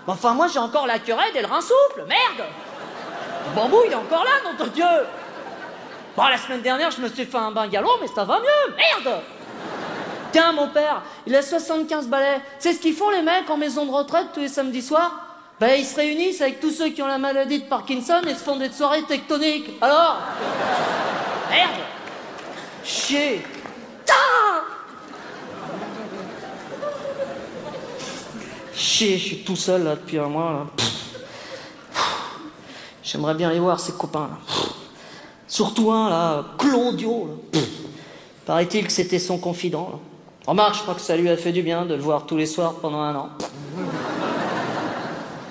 Enfin, moi, j'ai encore la querelle et le rein souple, merde. Le bambou, il est encore là, nom de Dieu. Bon, la semaine dernière, je me suis fait un bain galop, mais ça va mieux, merde. Tiens, mon père, il a 75 balais. C'est ce qu'ils font, les mecs, en maison de retraite, tous les samedis soirs. Ben, ils se réunissent avec tous ceux qui ont la maladie de Parkinson et se font des soirées tectoniques. Alors? Merde. Chier. Chier, je suis tout seul, là, depuis 1 mois, là. J'aimerais bien aller voir ses copains, là. Surtout un, là, Claudio, là. Paraît-il que c'était son confident. Là. Remarque, je crois que ça lui a fait du bien de le voir tous les soirs pendant 1 an.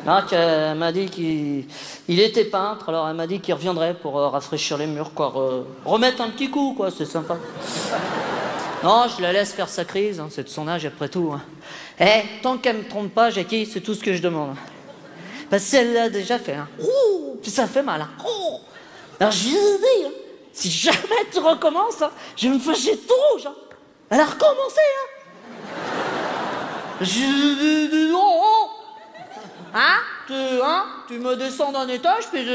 Marc m'a dit qu'il était peintre, alors elle m'a dit qu'il reviendrait pour rafraîchir les murs, quoi, remettre un petit coup, quoi, c'est sympa. Non, je la laisse faire sa crise, hein, c'est de son âge après tout. Hein. Eh, tant qu'elle me trompe pas, Jackie, c'est tout ce que je demande. Parce qu'elle l'a déjà fait, hein. Ouh, puis ça fait mal, hein. Oh. Alors je lui ai dit, hein, si jamais tu recommences, hein, je vais me fâcher tout rouge, hein. Elle a recommencé, hein. Tu me descends d'un étage, puis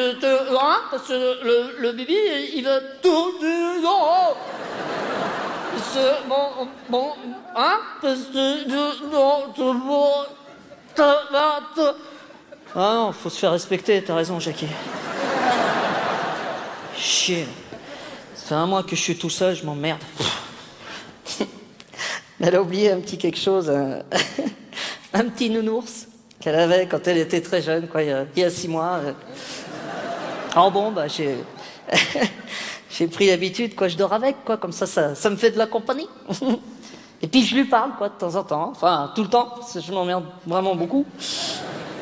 parce que le bibi, il veut tout bon, hein, parce que, ah non, faut se faire respecter, t'as raison, Jackie. Chier. Ça fait 1 mois que je suis tout seul, je m'emmerde. Elle a oublié un petit quelque chose, un petit nounours qu'elle avait quand elle était très jeune, quoi, il y a 6 mois. Alors bon, bah j'ai pris l'habitude, quoi, je dors avec, quoi, comme ça me fait de la compagnie. Et puis je lui parle, quoi, de temps en temps, enfin tout le temps, parce que je m'emmerde vraiment beaucoup.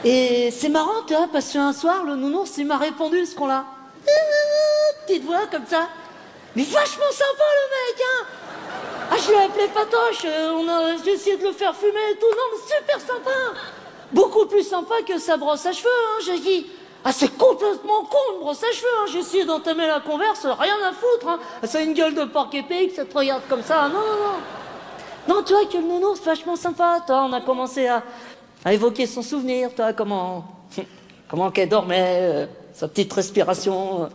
Et c'est marrant, tu vois, parce qu'un soir, le nounours, il m'a répondu ce qu'on l'a. Petite voix comme ça. Mais vachement sympa le mec, hein. Ah, je l'ai appelé Patoche, j'ai essayé de le faire fumer et tout, non mais super sympa. Beaucoup plus sympa que sa brosse à cheveux, hein, Jackie. Ah, c'est complètement con, une brosse à cheveux, hein. J'ai essayé d'entamer la converse, rien à foutre, hein. Ça a une gueule de porc épic, ça te regarde comme ça, non. Non, tu vois que le nounours, vachement sympa, toi, on a commencé à évoquer son souvenir, toi, comment qu'elle dormait, sa petite respiration,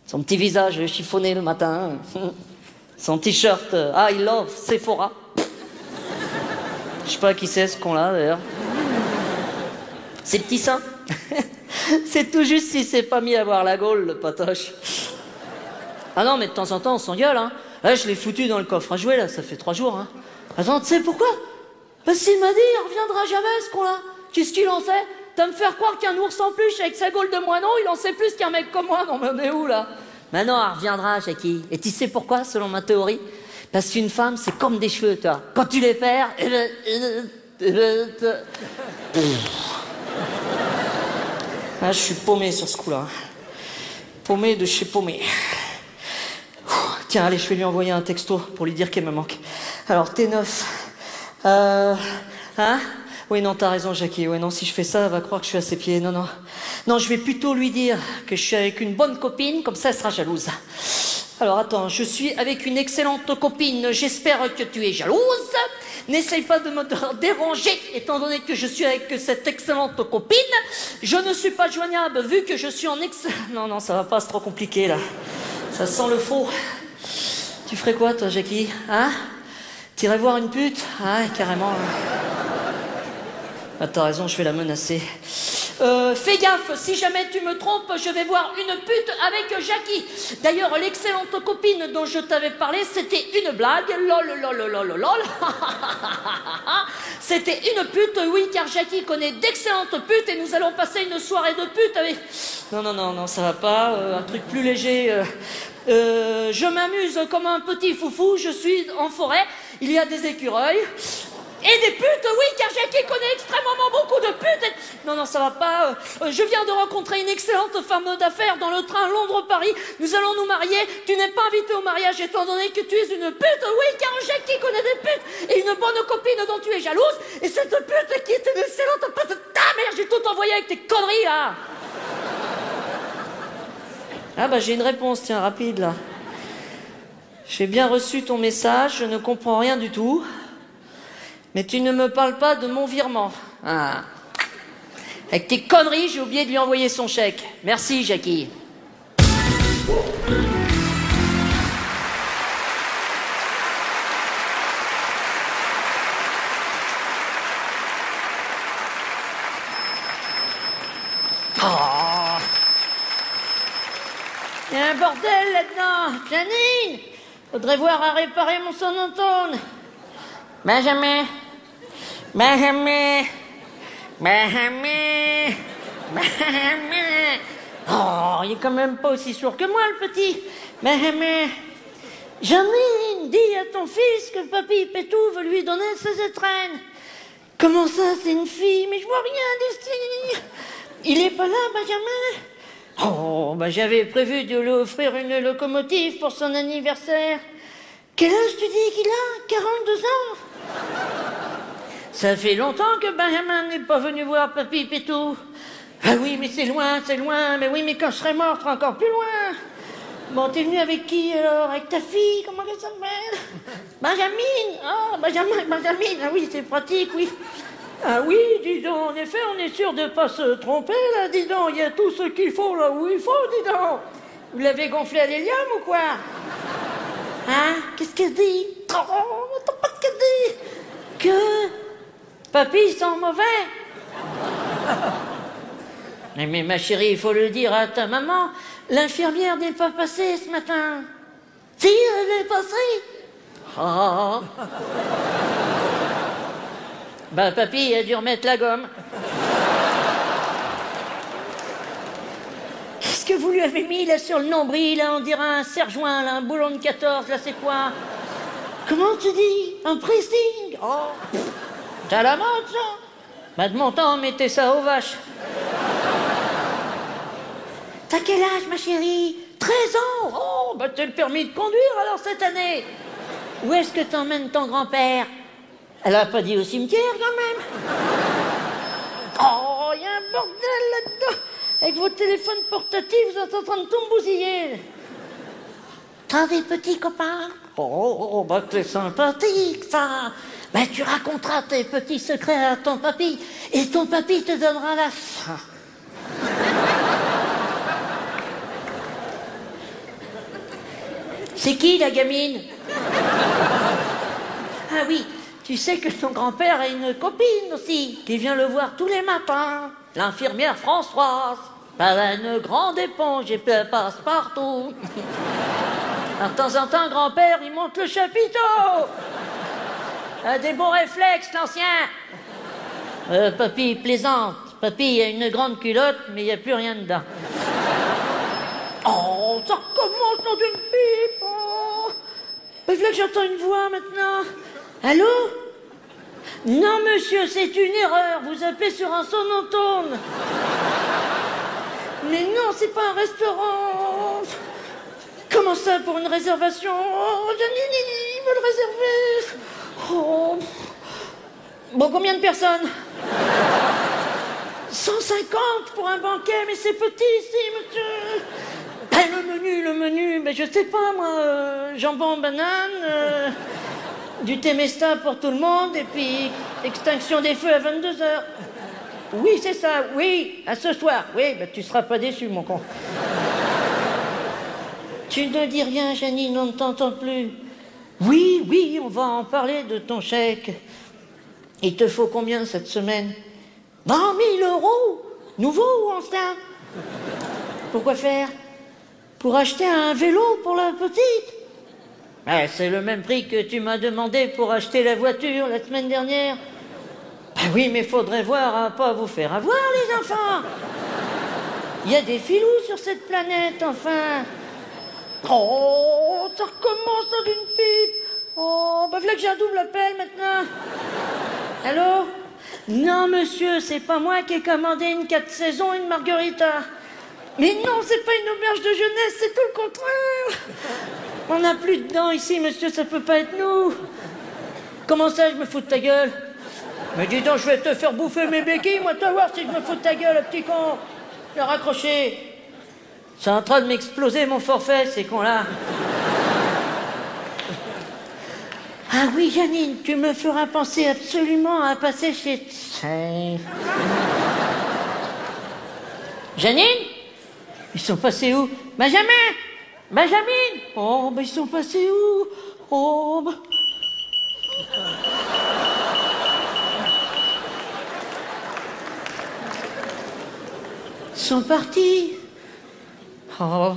son petit visage chiffonné le matin, son t-shirt I love Sephora. Je sais pas qui c'est ce con-là, d'ailleurs. Ses petits seins. C'est tout juste s'il s'est pas mis à boire la gaule, le Patoche. Ah non, mais de temps en temps, on s'engueule, hein. Là, je l'ai foutu dans le coffre à jouer, là, ça fait 3 jours, hein. Attends, tu sais pourquoi? Parce qu'il m'a dit, il reviendra jamais, ce con-là. Qu'est-ce qu'il en sait? T'as me faire croire qu'un ours en peluche avec sa gaule de moineau, il en sait plus qu'un mec comme moi. Non, mais on est où, là? Maintenant, elle reviendra, Jackie. Et tu sais pourquoi, selon ma théorie? Parce qu'une femme, c'est comme des cheveux, toi. Quand tu les perds... Ah, je suis paumé sur ce coup-là. Paumé de chez paumé. Tiens, allez, je vais lui envoyer un texto pour lui dire qu'elle me manque. Alors, T9. Hein? Oui, non, t'as raison, Jackie. Oui, non, si je fais ça, elle va croire que je suis à ses pieds. Non. Non, je vais plutôt lui dire que je suis avec une bonne copine, comme ça, elle sera jalouse. Alors, attends, je suis avec une excellente copine. J'espère que tu es jalouse. N'essaye pas de me déranger, étant donné que je suis avec cette excellente copine. Je ne suis pas joignable, vu que je suis en Non, ça va pas, c'est trop compliqué, là. Ça sent le faux. Tu ferais quoi, toi, Jackie? Hein? T'irais voir une pute? Ah, carrément. Ah, t'as raison, je vais la menacer. Fais gaffe, si jamais tu me trompes, je vais voir une pute avec Jackie. D'ailleurs, l'excellente copine dont je t'avais parlé, c'était une blague. Lol. C'était une pute, oui, car Jackie connaît d'excellentes putes et nous allons passer une soirée de pute avec... Non, ça va pas. Un truc plus léger. Je m'amuse comme un petit foufou, je suis en forêt, il y a des écureuils... Et des putes, oui, car Jackie connaît extrêmement beaucoup de putes. Non, ça va pas. Je viens de rencontrer une excellente femme d'affaires dans le train Londres-Paris. Nous allons nous marier. Tu n'es pas invité au mariage étant donné que tu es une pute, oui, car Jackie connaît des putes et une bonne copine dont tu es jalouse. Et cette pute qui est une excellente pute. Ta mère, j'ai tout envoyé avec tes conneries, là. Ah bah j'ai une réponse, tiens, rapide, là. J'ai bien reçu ton message, je ne comprends rien du tout. Mais tu ne me parles pas de mon virement. Ah. Avec tes conneries, j'ai oublié de lui envoyer son chèque. Merci, Jackie. Oh. Il y a un bordel là-dedans. Janine, faudrait voir à réparer mon sonotone. Benjamin. Oh, il est quand même pas aussi sourd que moi, le petit. Janine, Gamine, dis à ton fils que papy Pétou veut lui donner ses étrennes. Comment ça, c'est une fille? Mais je vois rien d'ici. Il est pas là, Benjamin? Oh, bah j'avais prévu de lui offrir une locomotive pour son anniversaire. Quel âge tu dis qu'il a? 42 ans? Ça fait longtemps que Benjamin n'est pas venu voir papy Pétou. Ah oui, mais c'est loin, mais oui, mais quand je serai mort, je serai encore plus loin. Bon, t'es venu avec qui alors? Avec ta fille? Comment elle s'appelle? Benjamin. Ah, Benjamin, ah oui, c'est pratique, oui. Ah oui, dis donc, en effet, on est sûr de pas se tromper, là, dis donc. Il y a tout ce qu'il faut là où il faut, dis donc. Vous l'avez gonflé à l'hélium ou quoi? Hein? Qu'est-ce qu'elle dit? Oh, attends pas ce qu'elle dit. Que papy sent mauvais. Mais ma chérie, il faut le dire à ta maman, l'infirmière n'est pas passée ce matin. Si, elle est passée. Oh. Bah, papy a dû remettre la gomme. Qu'est-ce que vous lui avez mis là sur le nombril, là, on dirait un serre-joint, là, un boulon de 14, là, c'est quoi? Comment tu dis? Un pressing? Oh. T'as la mode, ça? Bah, de mon temps, mettez ça aux vaches. T'as quel âge, ma chérie? 13 ans. Oh, bah t'as le permis de conduire, alors, cette année. Où est-ce que t'emmènes ton grand-père? Elle a pas dit au cimetière, quand même. Oh, il y a un bordel là-dedans. Avec vos téléphones portatifs, vous êtes en train de tout me bousiller. T'as des petits copains? Oh, bah c'est sympathique, ça. Bah tu raconteras tes petits secrets à ton papy, et ton papy te donnera la... C'est qui, la gamine? Ah oui, tu sais que ton grand-père a une copine aussi, qui vient le voir tous les matins. L'infirmière Françoise. Elle a une grande éponge et puis elle passe partout. De temps en temps, grand-père, il monte le chapiteau. A des bons réflexes, l'ancien. Papy plaisante. Papy a une grande culotte, mais il n'y a plus rien dedans. Oh, ça recommence dans une pipe. Oh. Ben, voilà que j'entends une voix maintenant. Allô? Non, monsieur, c'est une erreur. Vous appelez sur un sonotone. Mais non, c'est pas un restaurant. Comment ça, pour une réservation? Oh, Janine, ils veulent réserver. Oh. Bon, combien de personnes? 150 pour un banquet, mais c'est petit ici, monsieur. Le menu, ben je sais pas, moi, jambon, banane, du Temesta pour tout le monde, et puis extinction des feux à 22h. Oui, c'est ça, oui, à ce soir. Oui, ben tu seras pas déçu, mon con. Tu ne dis rien, Janine, on ne t'entend plus. Oui, on va en parler de ton chèque. Il te faut combien cette semaine? 20 000 €. Nouveau ou ancien? Pourquoi faire? Pour acheter un vélo pour la petite? Ah, c'est le même prix que tu m'as demandé pour acheter la voiture la semaine dernière. Ben oui, mais faudrait voir à pas vous faire avoir, les enfants. Il y a des filous sur cette planète, enfin. Oh, ça recommence dans une pipe. Oh, ben voilà que j'ai un double appel maintenant. Allô? Non, monsieur, c'est pas moi qui ai commandé une 4 saisons et une margarita. Mais non, c'est pas une auberge de jeunesse, c'est tout le contraire. On n'a plus de dents ici, monsieur, ça peut pas être nous. Comment ça, je me fous de ta gueule? Mais dis donc, je vais te faire bouffer mes béquilles, moi, tu vas voir si je me fous de ta gueule, le petit con. Je l'ai raccroché. C'est en train de m'exploser mon forfait, ces cons-là. Ah oui, Janine, tu me feras penser absolument à passer chez... Janine? Ils sont passés où? Benjamin! Oh, ben ils sont passés où? Oh, ben... Ils sont partis. Oh,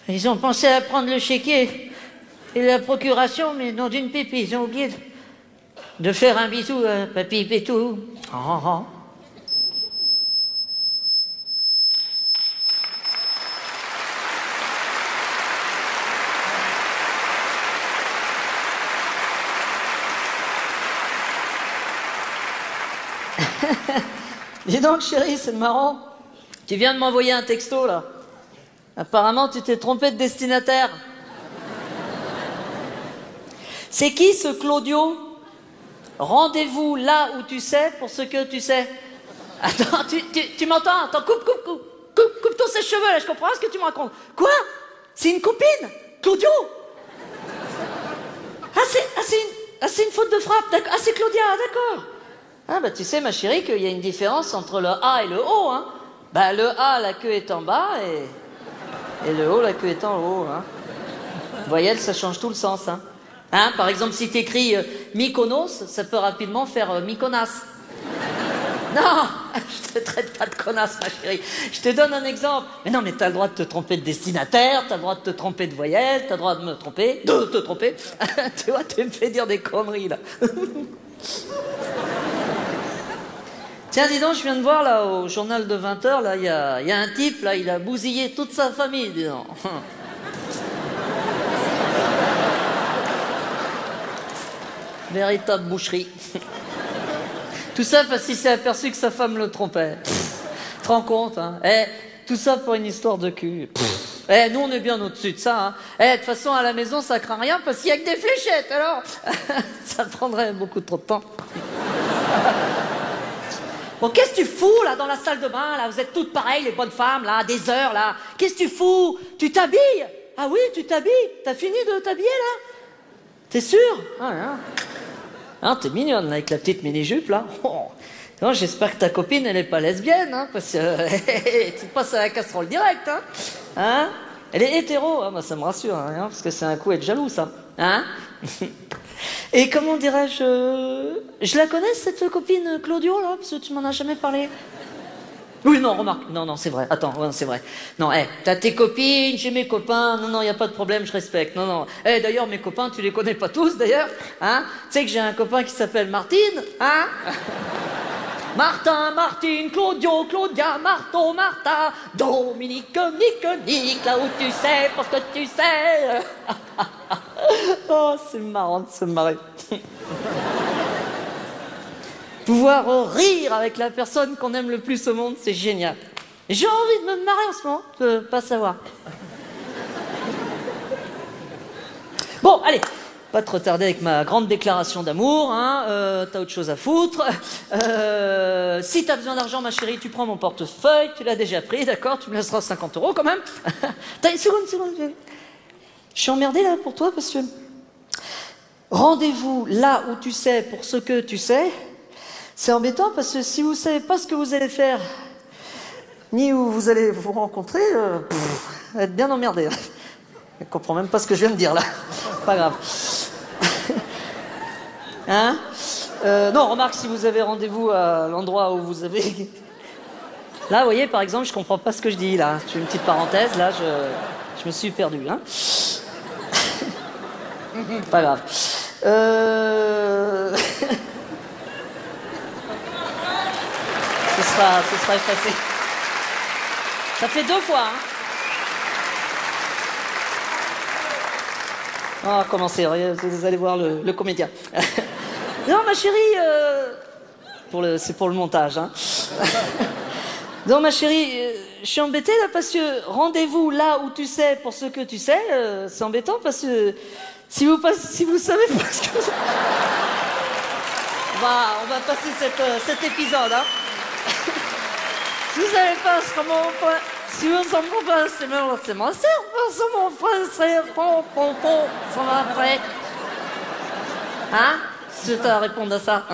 ils ont pensé à prendre le chéquier et la procuration, mais non d'une pipe, ils ont oublié de faire un bisou à papy Pétou. Oh. Dis donc, chérie, c'est marrant. Tu viens de m'envoyer un texto, là. Apparemment, tu t'es trompé de destinataire. C'est qui, ce Claudio? Rendez-vous là où tu sais pour ce que tu sais. Attends, tu m'entends? Attends, coupe tous ses cheveux, là, je comprends pas ce que tu me racontes. Quoi? C'est une copine? Claudio? C'est une faute de frappe, d'accord. Ah, c'est Claudia, d'accord. Ah, bah, tu sais, ma chérie, qu'il y a une différence entre le A et le O, hein. Bah, le A, la queue est en bas, et le O, la queue est en haut, hein. Voyelle, ça change tout le sens, hein. Hein, par exemple, si t'écris Mykonos, ça peut rapidement faire Mykonas. Non, je te traite pas de connasse, ma chérie. Je te donne un exemple. Mais non, mais t'as le droit de te tromper de destinataire, t'as le droit de te tromper de voyelle, t'as le droit de te tromper. Tu vois, tu me fais dire des conneries, là. Tiens, dis donc, je viens de voir, là, au journal de 20h, là, il y a un type, là, il a bousillé toute sa famille, dis donc. Véritable boucherie. Tout ça parce qu'il s'est aperçu que sa femme le trompait. Tu te rends compte, hein? Tout ça pour une histoire de cul. Nous, on est bien au-dessus de ça, hein. De toute façon, à la maison, ça craint rien parce qu'il y a que des fléchettes, alors ça prendrait beaucoup trop de temps. Bon, qu'est-ce que tu fous, là, dans la salle de bain, là? Vous êtes toutes pareilles, les bonnes femmes, là, des heures, là. Qu'est-ce que tu fous? Tu t'habilles? Ah oui, tu t'habilles? T'as fini de t'habiller, là? T'es sûr? Ah, hein. Hein, t'es mignonne, là, avec la petite mini-jupe, là. Oh. Non, j'espère que ta copine, elle est pas lesbienne, hein, parce que tu te passes à la casserole direct, hein. Hein? Elle est hétéro, hein, moi, ça me rassure, hein, parce que c'est un coup être jaloux, ça. Hein? Et comment dirais-je... Je la connais, cette copine Claudio, là, parce que tu m'en as jamais parlé. Oui, non, remarque. Non, c'est vrai. Attends, ouais, c'est vrai. Non, t'as tes copines, j'ai mes copains. Non, y a pas de problème, je respecte. Non. D'ailleurs, mes copains, tu les connais pas tous, d'ailleurs. Hein? Tu sais que j'ai un copain qui s'appelle Martine, hein? Martin, Martine, Claudio, Claudia, Marteau, Martha, Dominique, Nick, là où tu sais, parce que tu sais. Oh, c'est marrant de se marrer. Pouvoir rire avec la personne qu'on aime le plus au monde, c'est génial. J'ai envie de me marrer en ce moment, tu peux pas savoir. Bon, allez, pas trop tarder avec ma grande déclaration d'amour, hein, t'as autre chose à foutre. Si t'as besoin d'argent, ma chérie, tu prends mon portefeuille, tu l'as déjà pris, d'accord, tu me laisseras 50 € quand même. T'as une seconde. Je suis emmerdée là pour toi parce que... Rendez-vous là où tu sais pour ce que tu sais. C'est embêtant parce que si vous ne savez pas ce que vous allez faire, ni où vous allez vous rencontrer, vous êtes bien emmerdé. Je ne comprends même pas ce que je viens de dire là. Pas grave. Hein? Non, remarque, si vous avez rendez-vous à l'endroit où vous avez... Là, vous voyez, par exemple, je ne comprends pas ce que je dis là. Je fais une petite parenthèse, là, je me suis perdu. Hein? Pas grave. Ce sera effacé. Ça fait 2 fois, hein. Oh, comment c'est, vous allez voir le comédien. Non, ma chérie, c'est pour le montage, hein. Non, ma chérie, je suis embêtée, là, parce que rendez-vous là où tu sais pour ce que tu sais, c'est embêtant, parce que si vous savez pas ce que... On va passer cet épisode, hein. Si vous savez pas comment on peut... Si vous en pouvez pas, c'est mon cerf, mon frère, ça va après. Hein? Si tu as à répondre à ça.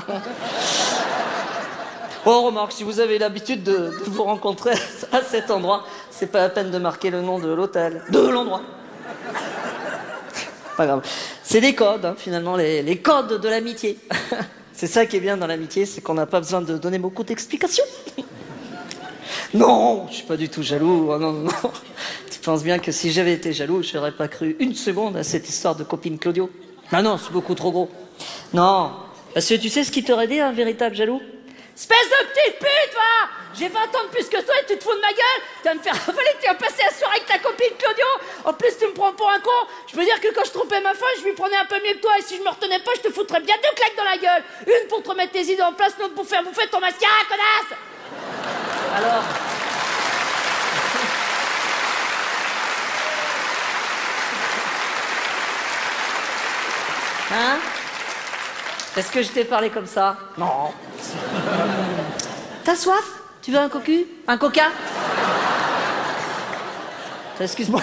Oh, remarque, si vous avez l'habitude de vous rencontrer à cet endroit, c'est pas la peine de marquer le nom de l'hôtel, de l'endroit. Pas grave. C'est des codes, hein, finalement, les codes de l'amitié. C'est ça qui est bien dans l'amitié, c'est qu'on n'a pas besoin de donner beaucoup d'explications. Non, je suis pas du tout jaloux. Oh, non. Tu penses bien que si j'avais été jaloux, je n'aurais pas cru une seconde à cette histoire de copine Claudio. Ah non, c'est beaucoup trop gros. Non, parce que tu sais ce qui t'aurait dit un véritable jaloux? Espèce de petite pute, va! J'ai 20 ans de plus que toi et tu te fous de ma gueule. Tu vas me faire avaler, tu vas passer la soirée avec ta copine Claudio. En plus, tu me prends pour un con. Je peux dire que quand je trompais ma femme, je lui prenais un peu mieux que toi. Et si je me retenais pas, je te foutrais bien 2 claques dans la gueule. Une pour te remettre tes idées en place, l'autre pour faire bouffer ton mascara, connasse! Alors... Hein? Est-ce que je t'ai parlé comme ça? Non. T'as soif? Tu veux un cocu? Un coca? Excuse-moi,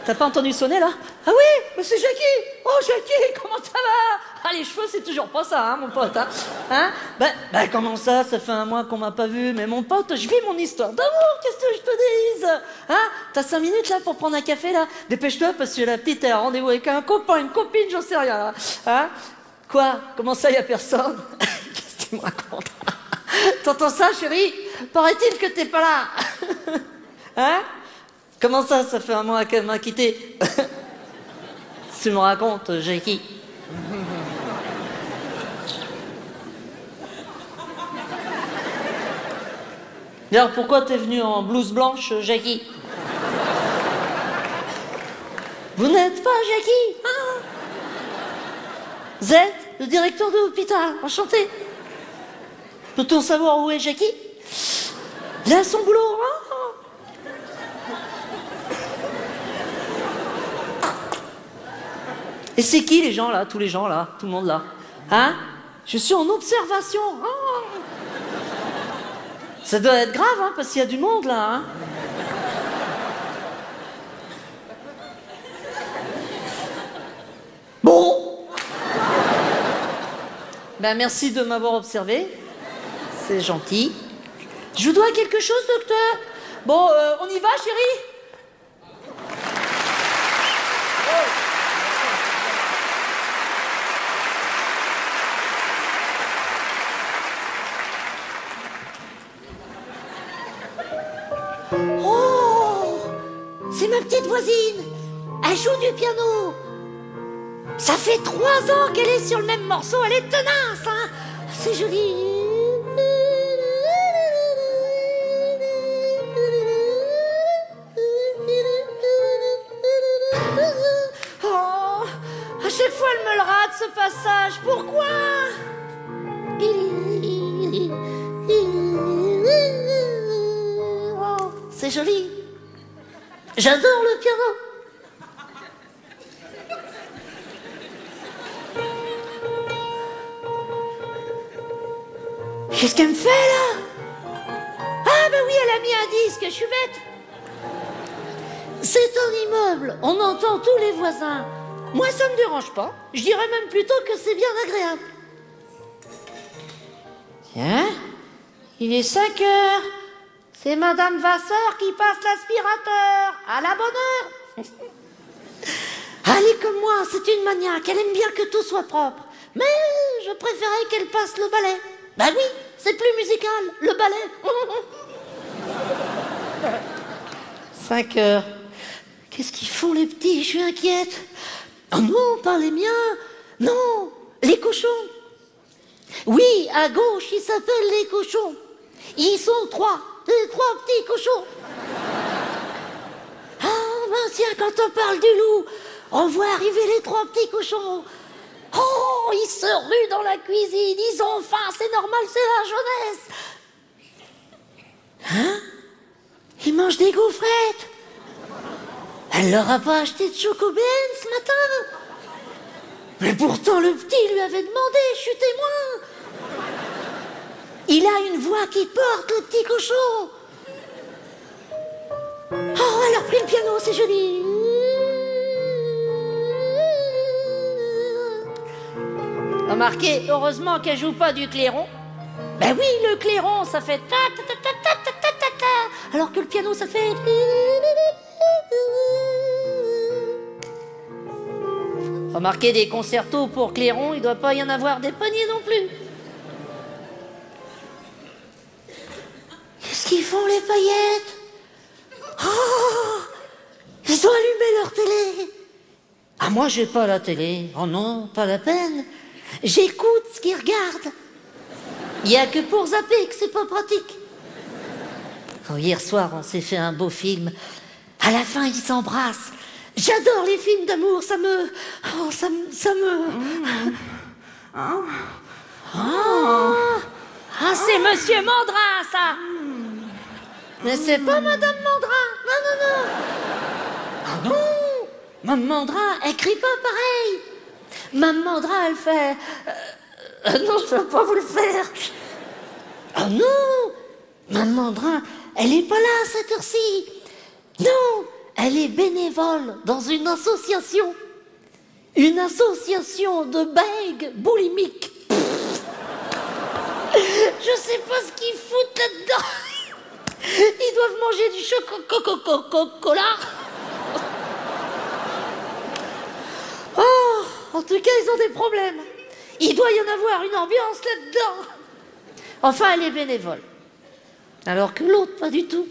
t'as pas entendu sonner là? Ah oui, mais c'est Jackie! Oh Jackie, comment ça va? Ah les cheveux c'est toujours pas ça, hein, mon pote, hein? Ben comment ça? Ça fait un mois qu'on m'a pas vu, mais mon pote, je vis mon histoire d'amour, qu'est-ce que je te dise? Hein? T'as 5 minutes là pour prendre un café là? Dépêche-toi parce que la petite a rendez-vous avec un copain, une copine, j'en sais rien là. Hein? Quoi? Comment ça y a personne? Qu'est-ce que tu me racontes? T'entends ça chérie? Paraît-il que t'es pas là. Hein? Comment ça, ça fait un mois qu'elle m'a quitté? Tu me racontes, Jackie. D'ailleurs, pourquoi t'es venu en blouse blanche, Jackie? Vous n'êtes pas Jackie, hein? Vous êtes le directeur de l'hôpital, enchanté. Peut-on savoir où est Jackie? Il a son boulot, hein? Et c'est qui les gens là, tous les gens là, tout le monde là? Hein? Je suis en observation. Oh. Ça doit être grave, hein, parce qu'il y a du monde là. Hein? Bon. Ben merci de m'avoir observé. C'est gentil. Je vous dois quelque chose, docteur? Bon, on y va, chérie? C'est ma petite voisine. Elle joue du piano. Ça fait 3 ans qu'elle est sur le même morceau. Elle est tenace, hein. C'est joli. Oh, à chaque fois elle me le rate ce passage. Pourquoi? Oh, c'est joli. J'adore le piano. Qu'est-ce qu'elle me fait là? Ah ben oui, elle a mis un disque, je suis bête. C'est un immeuble, on entend tous les voisins. Moi ça me dérange pas, je dirais même plutôt que c'est bien agréable. Tiens, il est 5 heures. C'est Madame Vasseur qui passe l'aspirateur. À la bonne heure. Elle est comme moi, c'est une maniaque. Elle aime bien que tout soit propre. Mais je préférais qu'elle passe le balai. Ben oui, c'est plus musical, le balai. 5 heures. Qu'est-ce qu'ils font les petits? Je suis inquiète. Oh non, pas les miens. Non, les cochons. Oui, à gauche, ils s'appellent les cochons. Ils sont 3. Les 3 petits cochons. Ah, ben tiens, quand on parle du loup, on voit arriver les 3 petits cochons. Oh, ils se ruent dans la cuisine, ils ont faim, c'est normal, c'est la jeunesse. Hein? Ils mangent des gaufrettes. Elle leur a pas acheté de chocobène ce matin? Mais pourtant, le petit lui avait demandé, je suis témoin. Il a une voix qui porte, le petit cochon. Oh, elle a repris le piano, c'est joli. Remarquez, heureusement qu'elle joue pas du clairon. Ben oui, le clairon, ça fait ta ta ta ta ta ta ta ta ta, alors que le piano, ça fait... Remarquez, des concertos pour clairon, il doit pas y en avoir des poignées non plus. Qu'est-ce qu'ils font, les paillettes? Oh, ils ont allumé leur télé. Ah, moi, j'ai pas la télé. Oh non, pas la peine. J'écoute ce qu'ils regardent. Il n'y a que pour zapper que c'est pas pratique. Oh, hier soir, on s'est fait un beau film. À la fin, ils s'embrassent. J'adore les films d'amour, ça me... Oh, ça me... Ah, c'est Monsieur Mandrin, ça. Mais c'est pas Madame Mandrin. Non. Ah non. Mme Mandrin, elle crie pas pareil. Mme Mandrin, elle fait... non, je ne vais pas vous le faire. Oh non. Mme Mandrin, elle est pas là à cette heure-ci. Non, elle est bénévole dans une association. Une association de bègues boulimiques. Je sais pas ce qu'ils foutent là-dedans. Ils doivent manger du chocolat. Oh, en tout cas, ils ont des problèmes. Il doit y en avoir une ambiance là-dedans. Enfin, elle est bénévole. Alors que l'autre, pas du tout.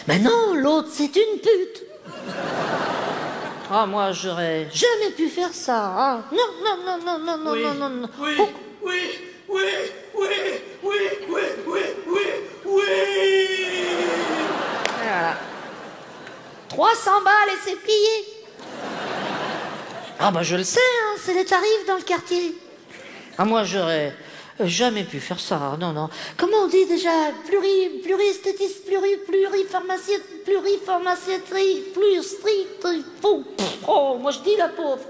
Mais non, l'autre, c'est une pute. Ah, moi, j'aurais jamais pu faire ça. Hein. Non. Voilà. 300 balles et c'est plié. Ah bah je le sais, hein, c'est les tarifs dans le quartier. Ah moi j'aurais jamais pu faire ça, non. Comment on dit déjà pluriesthétiste, pluripharmacieterie, plus strict, oh, moi je dis la pauvre.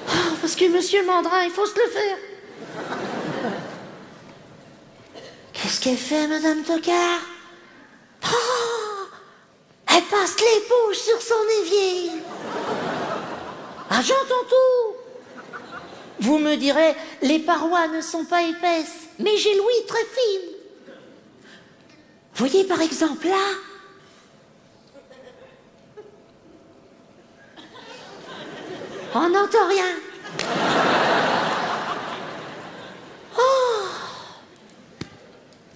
Oh, parce que Monsieur Mandrin, il faut se le faire. Qu'est-ce qu'elle fait, Madame Tocard? Oh, elle passe l'éponge sur son évier. Ah, j'entends tout. Vous me direz, les parois ne sont pas épaisses, mais j'ai l'ouïe très fine. Voyez par exemple là. On n'entend rien. Oh.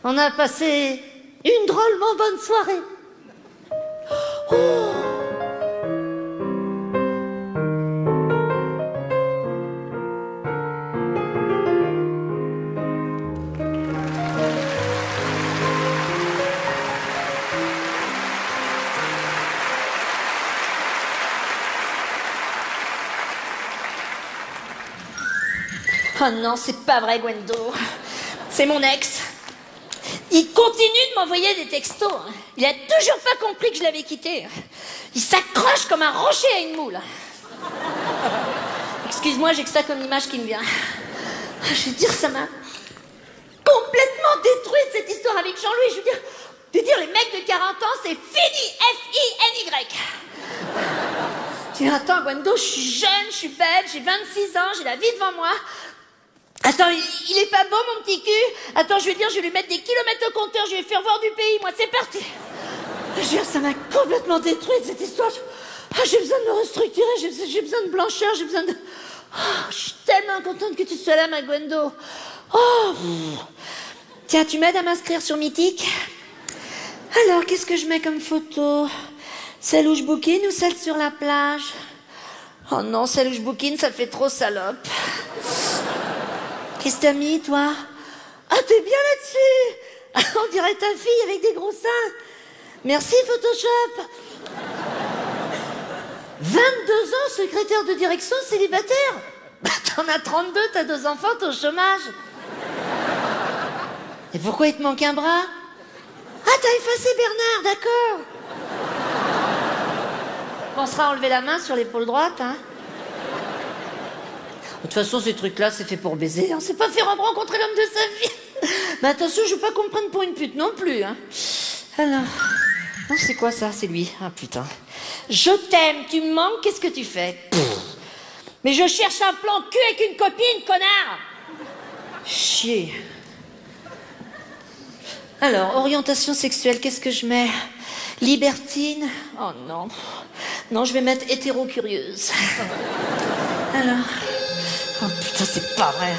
On a passé une drôlement bonne soirée. Oh. Oh non, c'est pas vrai, Gwendo. C'est mon ex. Il continue de m'envoyer des textos. Il a toujours pas compris que je l'avais quitté. Il s'accroche comme un rocher à une moule. Excuse-moi, j'ai que ça comme image qui me vient. Je veux dire, ça m'a complètement détruite cette histoire avec Jean-Louis. Je veux dire, les mecs de 40 ans, c'est fini. F-I-N-Y. Tiens, attends, Gwendo, je suis jeune, je suis belle, j'ai 26 ans, j'ai la vie devant moi. Attends, il est pas beau, mon petit cul? Attends, je vais lui mettre des kilomètres au compteur, je vais faire voir du pays, moi, c'est parti. Je veux dire, ça m'a complètement détruite, cette histoire. J'ai besoin de me restructurer, j'ai besoin de blancheur, j'ai besoin de... je suis tellement contente que tu sois là, ma Gwendo. Tiens, tu m'aides à m'inscrire sur Mythique? Alors, qu'est-ce que je mets comme photo? Celle où je bouquine ou celle sur la plage? Oh non, celle où je bouquine, ça fait trop salope. Qu'est-ce que t'as mis, toi? Ah, t'es bien là-dessus. On dirait ta fille avec des gros seins. Merci, Photoshop. 22 ans, secrétaire de direction célibataire. Bah, t'en as 32, t'as 2 enfants, t'es au chômage. Et pourquoi il te manque un bras? Ah, t'as effacé Bernard, d'accord. Pensera à enlever la main sur l'épaule droite, hein. De toute façon, ces trucs-là, c'est fait pour baiser. On s'est pas fait rencontrer l'homme de sa vie. Mais attention, je veux pas qu'on me prenne pour une pute non plus, hein. Alors... Non, c'est quoi ça? C'est lui. Ah, putain. Je t'aime, tu me manques, qu'est-ce que tu fais? Mais je cherche un plan cul avec une copine, connard. Chier. Alors, orientation sexuelle, qu'est-ce que je mets? Libertine? Oh non. Non, je vais mettre hétéro-curieuse. Alors... Oh putain, c'est pas vrai.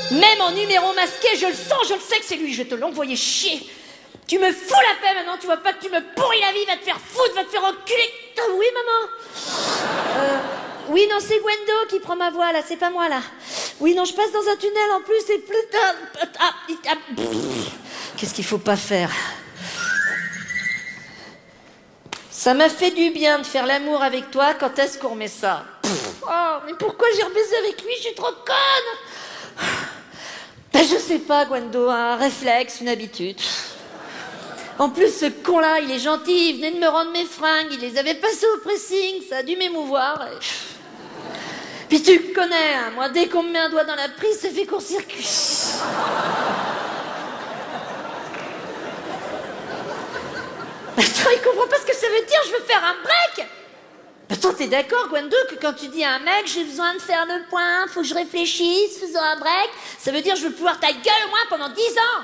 Même en numéro masqué, je le sens, je le sais que c'est lui, je vais te l'envoyer chier. Tu me fous la paix maintenant, tu vois pas que tu me pourris la vie, va te faire foutre, va te faire enculer. Oui, maman? Oui, non, c'est Gwendo qui prend ma voix, là, c'est pas moi, là. Oui, non, je passe dans un tunnel en plus, et plus... Qu'est-ce qu'il faut pas faire? Ça m'a fait du bien de faire l'amour avec toi, quand est-ce qu'on remet ça? Oh, mais pourquoi j'ai rebaisé avec lui? Je suis trop conne. Ben, je sais pas, Gwendo, un réflexe, une habitude. En plus, ce con-là, il est gentil, il venait de me rendre mes fringues, il les avait passées au pressing, ça a dû m'émouvoir. Et... Puis tu me connais, hein, moi, dès qu'on me met un doigt dans la prise, ça fait court-circuit. Attends, il comprend pas ce que ça veut dire, je veux faire un break. Attends, t'es d'accord, Gwendo, que quand tu dis à un mec, j'ai besoin de faire le point, faut que je réfléchisse, faisons un break, ça veut dire je veux pouvoir ta gueule au moins pendant 10 ans.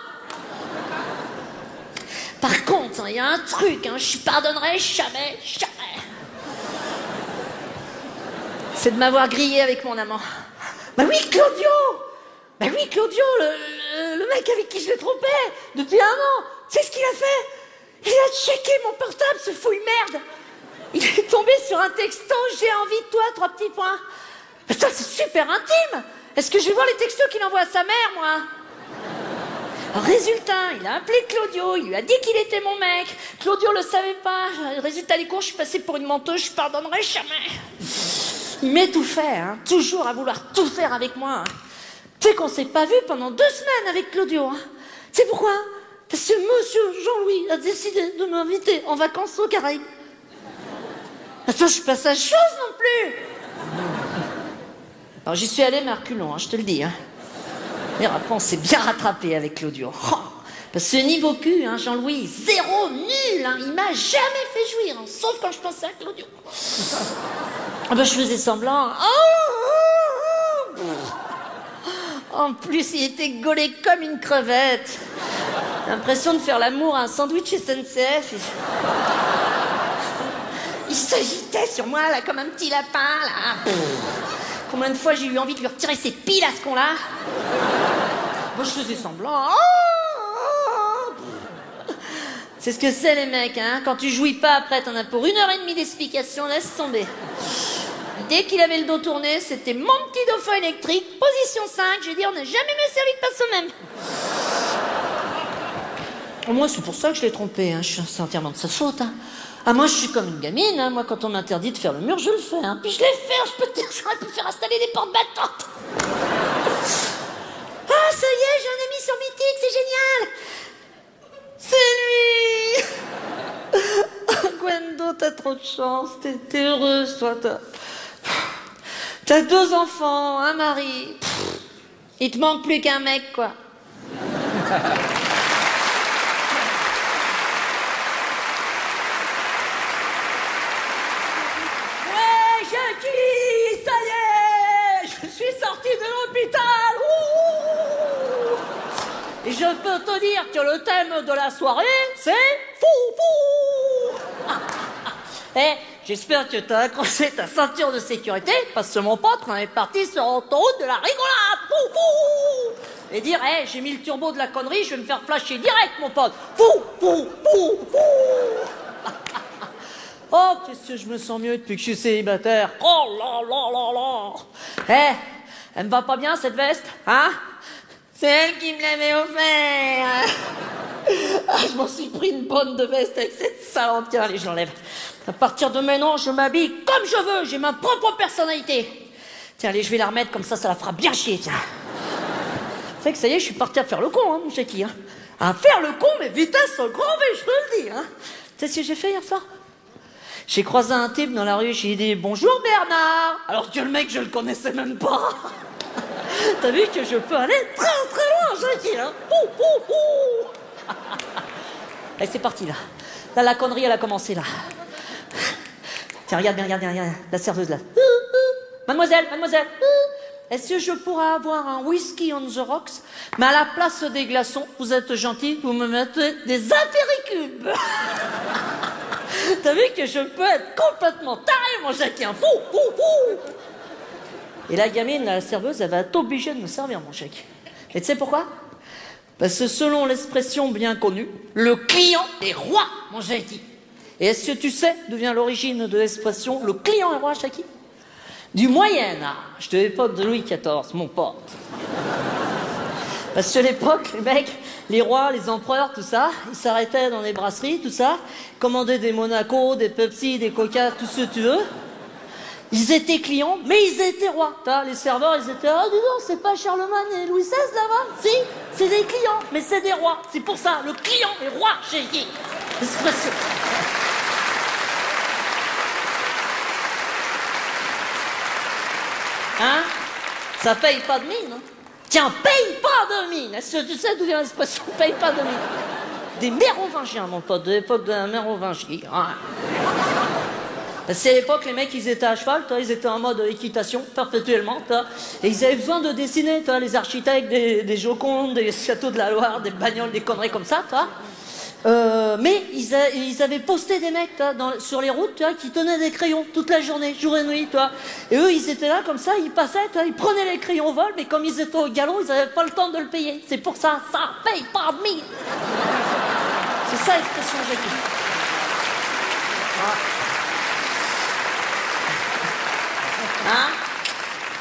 Par contre, il y a un truc, hein, je pardonnerai jamais, jamais. C'est de m'avoir grillé avec mon amant. Bah oui, Claudio. Bah oui, Claudio, le mec avec qui je l'ai trompé depuis 1 an. Tu sais ce qu'il a fait? Il a checké mon portable, ce fouille merde. Il est tombé sur un texto, j'ai envie de toi, 3 petits points. Mais ça, c'est super intime. Est-ce que je vais voir les textos qu'il envoie à sa mère, moi? Résultat, il a appelé Claudio, il lui a dit qu'il était mon mec. Claudio le savait pas. Résultat des cours, je suis passée pour une menteuse, je pardonnerai jamais. Il m'étouffait, fait, hein, toujours à vouloir tout faire avec moi. Tu sais qu'on s'est pas vu pendant 2 semaines avec Claudio. Hein. Tu sais pourquoi? Parce que monsieur Jean-Louis a décidé de m'inviter en vacances aux Caraïbes. Attends, je suis pas sa chose non plus. Alors j'y suis allée, mais à reculons, hein, je te le dis. Hein. Et après, on s'est bien rattrapé avec Claudio. Oh, parce que niveau cul, hein, Jean-Louis, 0, nul. Hein, il m'a jamais fait jouir, hein, sauf quand je pensais à Claudio. Ah ben, je faisais semblant. En plus, il était gaulé comme une crevette. L'impression de faire l'amour à un sandwich SNCF. Il s'agitait sur moi, là, comme un petit lapin, là. Combien de fois j'ai eu envie de lui retirer ses piles à ce con-là? Moi, je faisais semblant. C'est ce que c'est, les mecs, hein. Quand tu jouis pas, après, t'en as pour 1h30 d'explication, laisse tomber. Dès qu'il avait le dos tourné, c'était mon petit dauphin électrique, position 5. J'ai dit, on n'a jamais mieux servi que par soi-même. Moi, c'est pour ça que je l'ai trompé, hein. C'est entièrement de sa faute, hein. Ah, moi, je suis comme une gamine, hein. Moi, quand on m'interdit de faire le mur, je le fais, hein. Puis je l'ai fait, je peux te dire, j'aurais pu faire installer des portes battantes. Ah, ça y est, j'ai un ami sur Mythique, c'est génial. C'est lui. Gwendo, t'as trop de chance, t'es heureuse, toi, t'as 2 enfants, un mari. Il te manque plus qu'un mec, quoi. Jackie, ça y est, je suis sortie de l'hôpital. Et je peux te dire que le thème de la soirée, c'est fou. Eh, j'espère que t'as accroché ta ceinture de sécurité, parce que mon pote, on est parti sur l'autoroute de la rigolade. Fou. Et dire, hey, j'ai mis le turbo de la connerie, je vais me faire flasher direct, mon pote. Fou. Oh, qu'est-ce que je me sens mieux depuis que je suis célibataire. Oh là. Eh, elle me va pas bien, cette veste, hein? C'est elle qui me l'avait offert. Ah, je m'en suis pris une bonne de veste avec cette salope. Tiens, allez, je l'enlève. À partir de maintenant, je m'habille comme je veux. J'ai ma propre personnalité. Tiens, allez, je vais la remettre comme ça la fera bien chier, tiens. Tu sais que ça y est, je suis parti à faire le con, hein, mon Jackie. Hein. À faire le con, mais vitesse au grand V, je te le dis. Hein. Tu sais ce que j'ai fait hier soir? J'ai croisé un type dans la rue, j'ai dit « Bonjour Bernard !» Alors que le mec, je le connaissais même pas. T'as vu que je peux aller très loin, Jackie, hein. Allez, c'est parti, là. Là, la connerie, elle a commencé, là. Tiens, regarde bien, la serveuse, là. Mademoiselle, est-ce que je pourrais avoir un whisky on the rocks? Mais à la place des glaçons, vous êtes gentil, vous me mettez des apéricubes. T'as vu que je peux être complètement taré, mon Jackie, hein. Fou. Et la gamine, la serveuse, elle va être obligée de me servir, mon Jackie. Et tu sais pourquoi? Parce que selon l'expression bien connue, le client est roi, mon Jackie. Et est-ce que tu sais d'où vient l'origine de l'expression le client est roi, Jackie? Du Moyen Âge, de l'époque de Louis XIV, mon pote. Parce qu'à l'époque, les mecs, les rois, les empereurs, tout ça, ils s'arrêtaient dans les brasseries, tout ça, commandaient des Monaco, des Pepsi, des Coca, tout ce que tu veux. Ils étaient clients, mais ils étaient rois. Les serveurs, ils étaient, ah, dis donc, c'est pas Charlemagne et Louis XVI là-bas? Si, c'est des clients, mais c'est des rois. C'est pour ça, le client est roi chez qui? Expression. Hein? Ça paye pas de mine, hein? Tiens, paye pas de mine! Est-ce que tu sais d'où vient l'expression paye pas de mine? Des mérovingiens, mon pote, de l'époque de la mérovingie. Hein. C'est à l'époque, les mecs, ils étaient à cheval, ils étaient en mode équitation, perpétuellement, et ils avaient besoin de dessiner, les architectes, des Jocondes, des châteaux de la Loire, des bagnoles, des conneries comme ça, mais ils avaient posté des mecs sur les routes qui tenaient des crayons toute la journée, jour et nuit. Et eux, ils étaient là comme ça, ils passaient, ils prenaient les crayons au vol, mais comme ils étaient au galon, ils n'avaient pas le temps de le payer. C'est pour ça, ça paye pas de mine. C'est ça l'expression Jackie. Hein?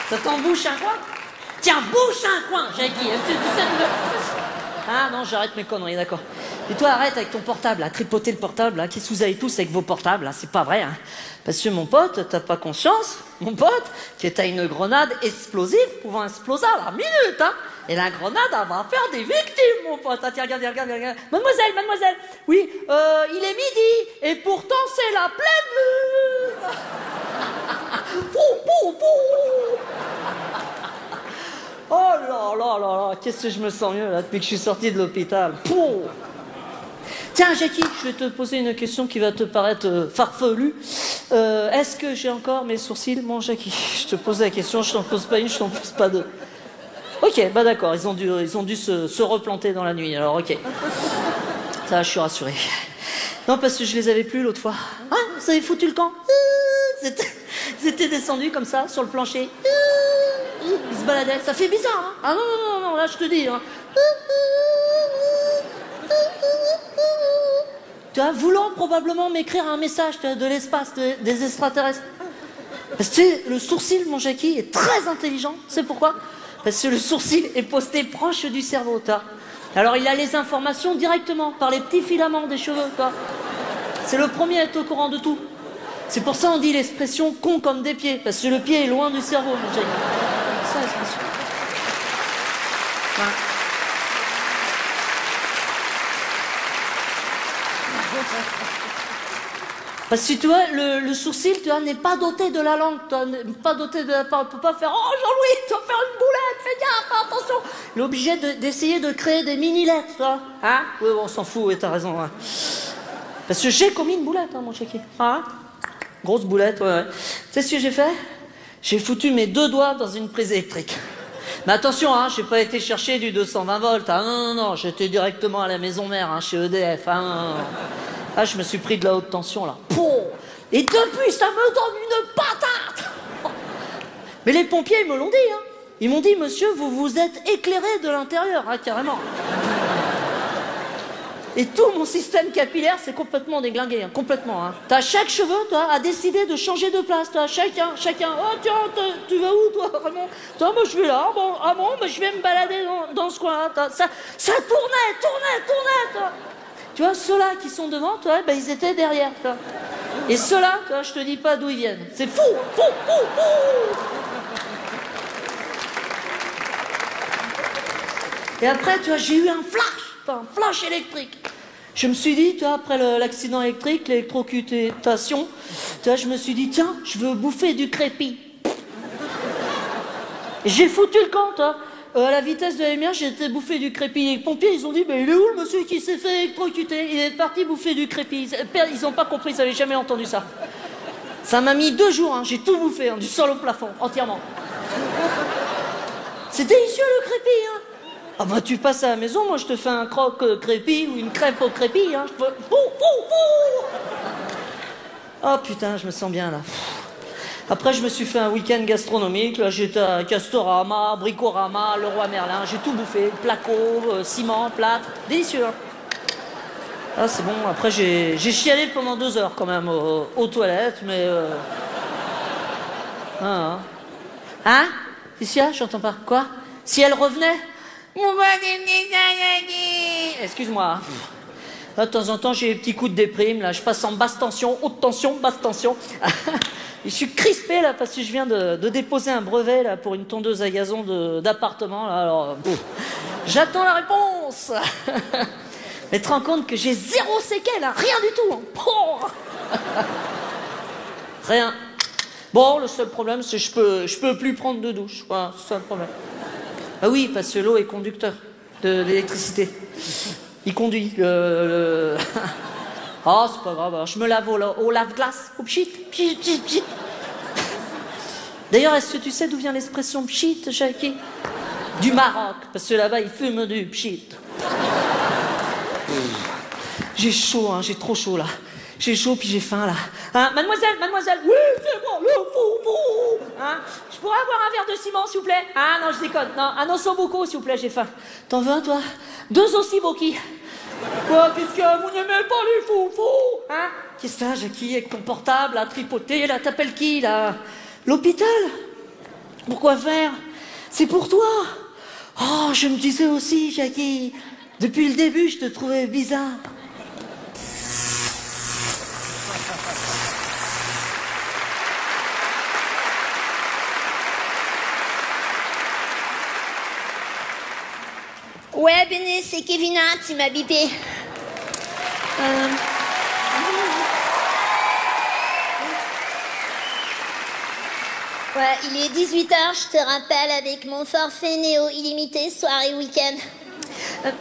Ça t'embouche un coin? Tiens, bouche un coin, Jackie. Est-ce que tu sais Ah non, j'arrête mes conneries, d'accord. Et toi, arrête avec ton portable, à tripoter le portable, là. Qu'est-ce que vous avez tous avec vos portables, là? C'est pas vrai, hein. Parce que mon pote, t'as pas conscience, mon pote, que t'as une grenade explosive pouvant exploser à la minute, hein. Et la grenade, elle va faire des victimes, mon pote. Ah, tiens, regarde. Mademoiselle, oui, il est midi, et pourtant c'est la pleine lune. Pou. Oh là, qu'est-ce que je me sens mieux, là, depuis que je suis sorti de l'hôpital. Pou. Tiens, Jackie, je vais te poser une question qui va te paraître farfelue. Est-ce que j'ai encore mes sourcils, mon Jackie? Je te pose la question, je t'en pose pas une, je t'en pose pas deux. Ok, bah d'accord, ils ont dû se replanter dans la nuit, alors ok. Ça va, je suis rassuré. Non, parce que je les avais plus l'autre fois. Hein, ça avait foutu le camp. Ils étaient descendus comme ça, sur le plancher. Ils se baladaient, ça fait bizarre, hein. Ah non, là je te dis, hein. Tu vois, voulant probablement m'écrire un message de l'espace, des extraterrestres. Parce que le sourcil, mon Jackie, est très intelligent. C'est pourquoi? Parce que le sourcil est posté proche du cerveau, toi. Alors il a les informations directement, par les petits filaments des cheveux, toi. C'est le premier à être au courant de tout. C'est pour ça on dit l'expression con comme des pieds, parce que le pied est loin du cerveau, mon Jackie. C'est ça l'expression. Ouais. Parce que tu vois, le sourcil, tu vois, n'est pas doté de la langue, tu vois, n'est pas doté de la parole. On peut pas faire, oh Jean-Louis, tu vas faire une boulette, fais gaffe, attention. Il est obligé d'essayer de créer des mini-lettres, tu vois. Hein? Oui, on s'en fout, oui, t'as raison. Hein. Parce que j'ai commis une boulette, hein, mon chéquier. Hein? Grosse boulette, ouais. Tu sais ce que j'ai fait? J'ai foutu mes 2 doigts dans une prise électrique. Mais attention, hein, j'ai pas été chercher du 220 volts. Hein, non, j'étais directement à la maison mère, hein, chez EDF. Hein, non. Ah, je me suis pris de la haute tension, là. Et depuis, ça me donne une patate. Mais les pompiers, ils me l'ont dit, hein. Ils m'ont dit, monsieur, vous vous êtes éclairé de l'intérieur, hein, carrément. Et tout mon système capillaire s'est complètement déglingué, hein, complètement. Hein. Chaque cheveu, toi, a décidé de changer de place, toi. Chacun. Oh, tiens, tu vas où, toi, Raymond? Toi, moi, je vais là. Bon, ah bon, bah, je vais me balader dans ce coin-là. Ça tournait, toi. Tu vois, ceux-là qui sont devant, toi, bah, ils étaient derrière, toi. Et ceux-là, toi, je te dis pas d'où ils viennent. C'est fou. Et après, tu vois, j'ai eu un flash électrique. Je me suis dit, tu vois, après l'accident électrique, l'électrocutation, tu vois, je me suis dit, tiens, je veux bouffer du crépi. Et j'ai foutu le camp, toi. À la vitesse de la lumière, j'ai été bouffer du crépi. Les pompiers, ils ont dit, mais il est où le monsieur qui s'est fait électrocuter? Il est parti bouffer du crépi. Ils n'ont pas compris, ils n'avaient jamais entendu ça. Ça m'a mis 2 jours, hein. J'ai tout bouffé, hein, du sol au plafond, entièrement. C'est délicieux le crépi, hein. Ah bah tu passes à la maison, moi je te fais un croque crépi ou une crêpe au crépi, hein. Je peux... Oh putain, je me sens bien là. Après, je me suis fait un week-end gastronomique. Là, j'étais à Castorama, Bricorama, Leroy Merlin. J'ai tout bouffé. Placo, ciment, plâtre. Délicieux. Hein. Ah, c'est bon. Après, j'ai chialé pendant 2 heures quand même aux toilettes, mais... Ah, hein? Qu'est-ce qu'il y a? J'entends pas. Quoi? Si elle revenait? Excuse-moi. Là, de temps en temps, j'ai des petits coups de déprime. Là, je passe en basse tension, haute tension, basse tension. Je suis crispé là parce que je viens de déposer un brevet là pour une tondeuse à gazon d'appartement. Alors, j'attends la réponse. Mais tu te rends compte que j'ai 0 séquelles, hein, rien du tout. Hein. Oh. Rien. Bon, le seul problème, c'est que je peux plus prendre de douche. Voilà, c'est ça le problème. Ah oui, parce que l'eau est conducteur de l'électricité. Il conduit. Ah, c'est pas grave. Alors, je me lave au lave-glace, au pchit. D'ailleurs, est-ce que tu sais d'où vient l'expression pchit, Jackie? Du Maroc, parce que là-bas, ils fument du pchit. J'ai chaud, hein, j'ai trop chaud là. J'ai chaud puis j'ai faim là. Hein, mademoiselle, oui, c'est moi, le foufou. Hein, je pourrais avoir un verre de ciment, s'il vous plaît? Ah non, je déconne. Non, un ossobuco, s'il vous plaît, j'ai faim. T'en veux un, toi? 2 ossiboki. Quoi, qu'est-ce que vous n'aimez pas les foufous? Hein? Qu'est-ce que ça, Jackie, avec ton portable, à tripoter, là, t'appelles qui, là? L'hôpital? Pourquoi faire? C'est pour toi. Oh, je me disais aussi, Jackie, depuis le début, je te trouvais bizarre. Ouais, Béné, c'est Kevina, tu m'as bipé. Ouais, il est 18h, je te rappelle, avec mon forfait Néo illimité, soir et week-end.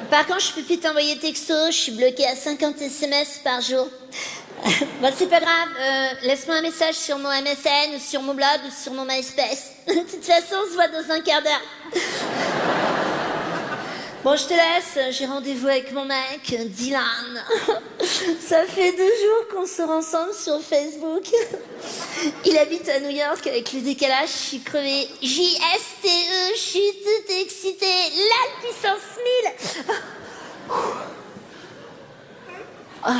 Par contre, je peux plus t'envoyer texto, je suis bloquée à 50 SMS par jour. Bon, c'est pas grave, laisse-moi un message sur mon MSN, ou sur mon blog, ou sur mon MySpace. De toute façon, on se voit dans un quart d'heure. Bon, je te laisse, j'ai rendez-vous avec mon mec, Dylan. Ça fait 2 jours qu'on sort ensemble sur Facebook. Il habite à New York avec le décalage, je suis crevée. JSTE, je suis toute excitée. La puissance 1000.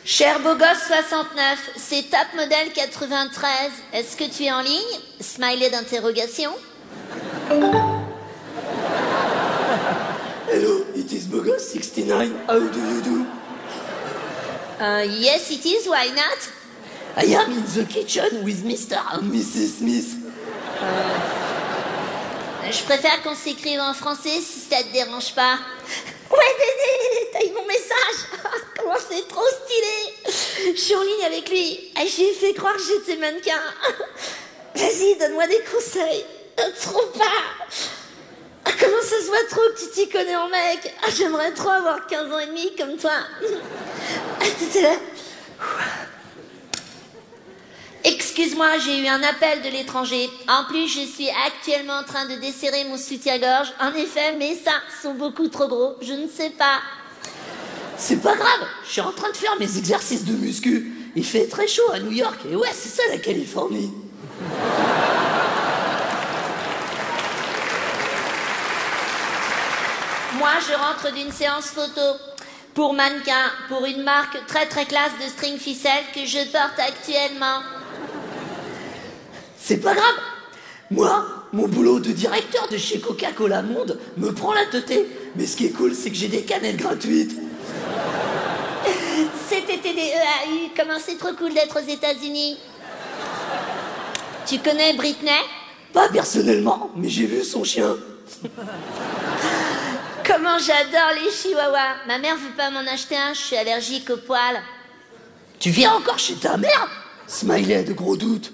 Cher beau gosse 69, c'est Top Model 93. Est-ce que tu es en ligne? Smiley d'interrogation. Hello, it is Bogos 69. How do you do? Yes, it is. Why not? I am in the kitchen with Mr. and Mrs. Smith. Je préfère qu'on s'écrive en français si ça te dérange pas. Ouais, Dédé, t'as eu mon message. Comment c'est trop stylé. Je suis en ligne avec lui. J'ai fait croire que j'étais mannequin. Vas-y, donne-moi des conseils. Trop pas. Comment ça se voit trop que tu t'y connais en mec? J'aimerais trop avoir 15 ans et demi comme toi. T'étais là. Excuse-moi, j'ai eu un appel de l'étranger. En plus, je suis actuellement en train de desserrer mon soutien-gorge. En effet, mes seins sont beaucoup trop gros. Je ne sais pas. C'est pas grave, je suis en train de faire mes exercices de muscu. Il fait très chaud à New York. Et ouais, c'est ça la Californie. Moi, je rentre d'une séance photo pour mannequin, pour une marque très très classe de string ficelle que je porte actuellement. C'est pas grave. Moi, mon boulot de directeur de chez Coca-Cola Monde me prend la teuté. Mais ce qui est cool, c'est que j'ai des canettes gratuites. CTTDEAU, comment c'est trop cool d'être aux États-Unis. Tu connais Britney? Pas personnellement, mais j'ai vu son chien. Comment j'adore les chihuahuas. Ma mère veut pas m'en acheter un, je suis allergique aux poils. Tu viens encore chez ta mère? Smiley de gros doutes.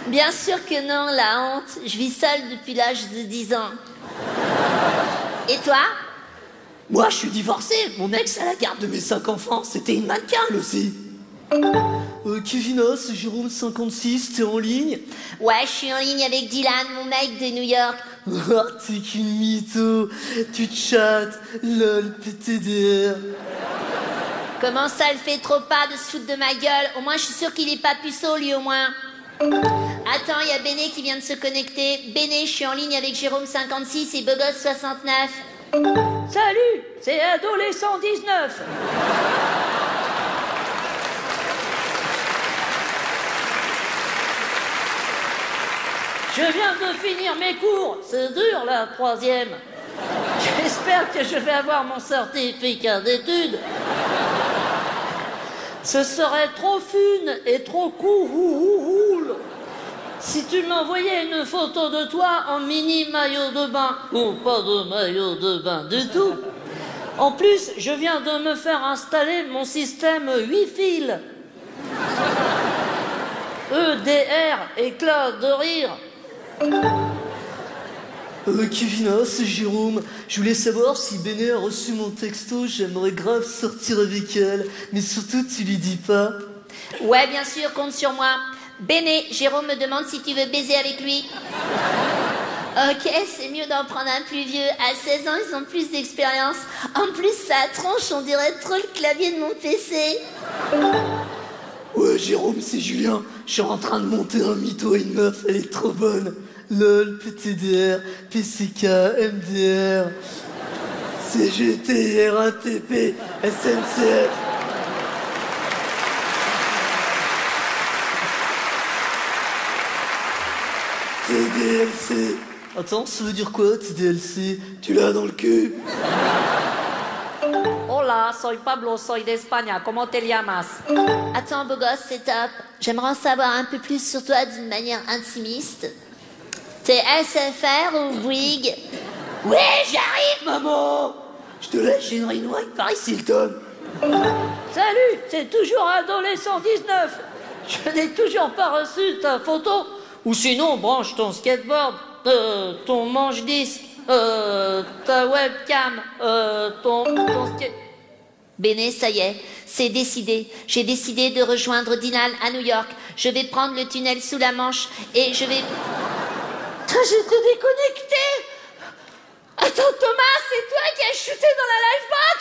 Bien sûr que non, la honte. Je vis seule depuis l'âge de 10 ans. Et toi? Moi, je suis divorcé. Mon ex à la garde de mes 5 enfants, c'était une mannequin, elle aussi. Kevina, c'est Jérôme 56, t'es en ligne? Ouais, je suis en ligne avec Dylan, mon mec de New York. Oh, t'es qu'une mytho. Tu chattes, lol, PTDR. Comment ça le fait trop pas de se foutre de ma gueule? Au moins, je suis sûre qu'il est pas puceau, lui, au moins. Attends, il y a Béné qui vient de se connecter. Béné, je suis en ligne avec Jérôme 56 et Bogos 69. Salut, c'est Adolescent 19. Je viens de finir mes cours. C'est dur, la 3e. J'espère que je vais avoir mon certificat d'études. Ce serait trop fun et trop cool si tu m'envoyais une photo de toi en mini maillot de bain ou pas de maillot de bain du tout. En plus, je viens de me faire installer mon système 8 fils. EDR, éclat de rire. Kevin, c'est Jérôme. Je voulais savoir si Béné a reçu mon texto. J'aimerais grave sortir avec elle. Mais surtout, tu lui dis pas. Ouais, bien sûr, compte sur moi. Béné, Jérôme me demande si tu veux baiser avec lui. Ok, c'est mieux d'en prendre un plus vieux. À 16 ans, ils ont plus d'expérience. En plus, sa tronche, on dirait trop le clavier de mon PC. Ouais, Jérôme, c'est Julien. Je suis en train de monter un mytho à une meuf. Elle est trop bonne. LOL, PTDR, PCK, MDR, CGT, RATP, SNCF. TDLC. Attends, ça veut dire quoi, TDLC? Tu l'as dans le cul? Hola, soy Pablo, soy de España. ¿Cómo te llamas? Attends, beau gosse, c'est top. J'aimerais en savoir un peu plus sur toi d'une manière intimiste. T'es SFR ou Bouygues? Ouais, j'arrive, maman. Je te laisse, j'ai une réunion avec Paris Hilton. Salut, c'est toujours Adolescent 19. Je n'ai toujours pas reçu ta photo. Ou sinon, branche ton skateboard, ton manche-disque, ta webcam, ton skate... Béné, ça y est, c'est décidé. J'ai décidé de rejoindre Dylan à New York. Je vais prendre le tunnel sous la Manche et je vais... J'étais déconnecté. Attends, Thomas, c'est toi qui as chuté dans la livebox?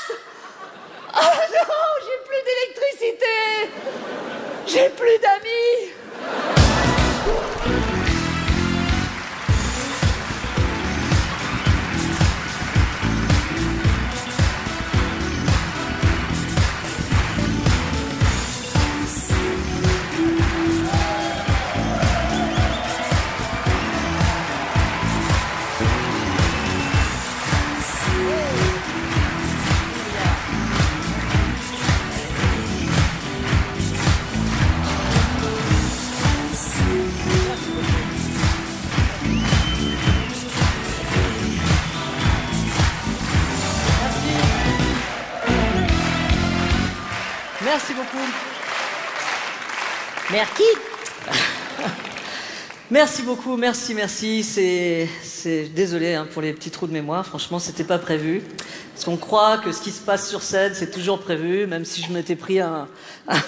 Oh non, j'ai plus d'électricité. J'ai plus d'amis. Merci beaucoup. Merci. Merci beaucoup, merci. C'est désolé hein, pour les petits trous de mémoire. Franchement, c'était pas prévu. Parce qu'on croit que ce qui se passe sur scène, c'est toujours prévu. Même si je m'étais pris un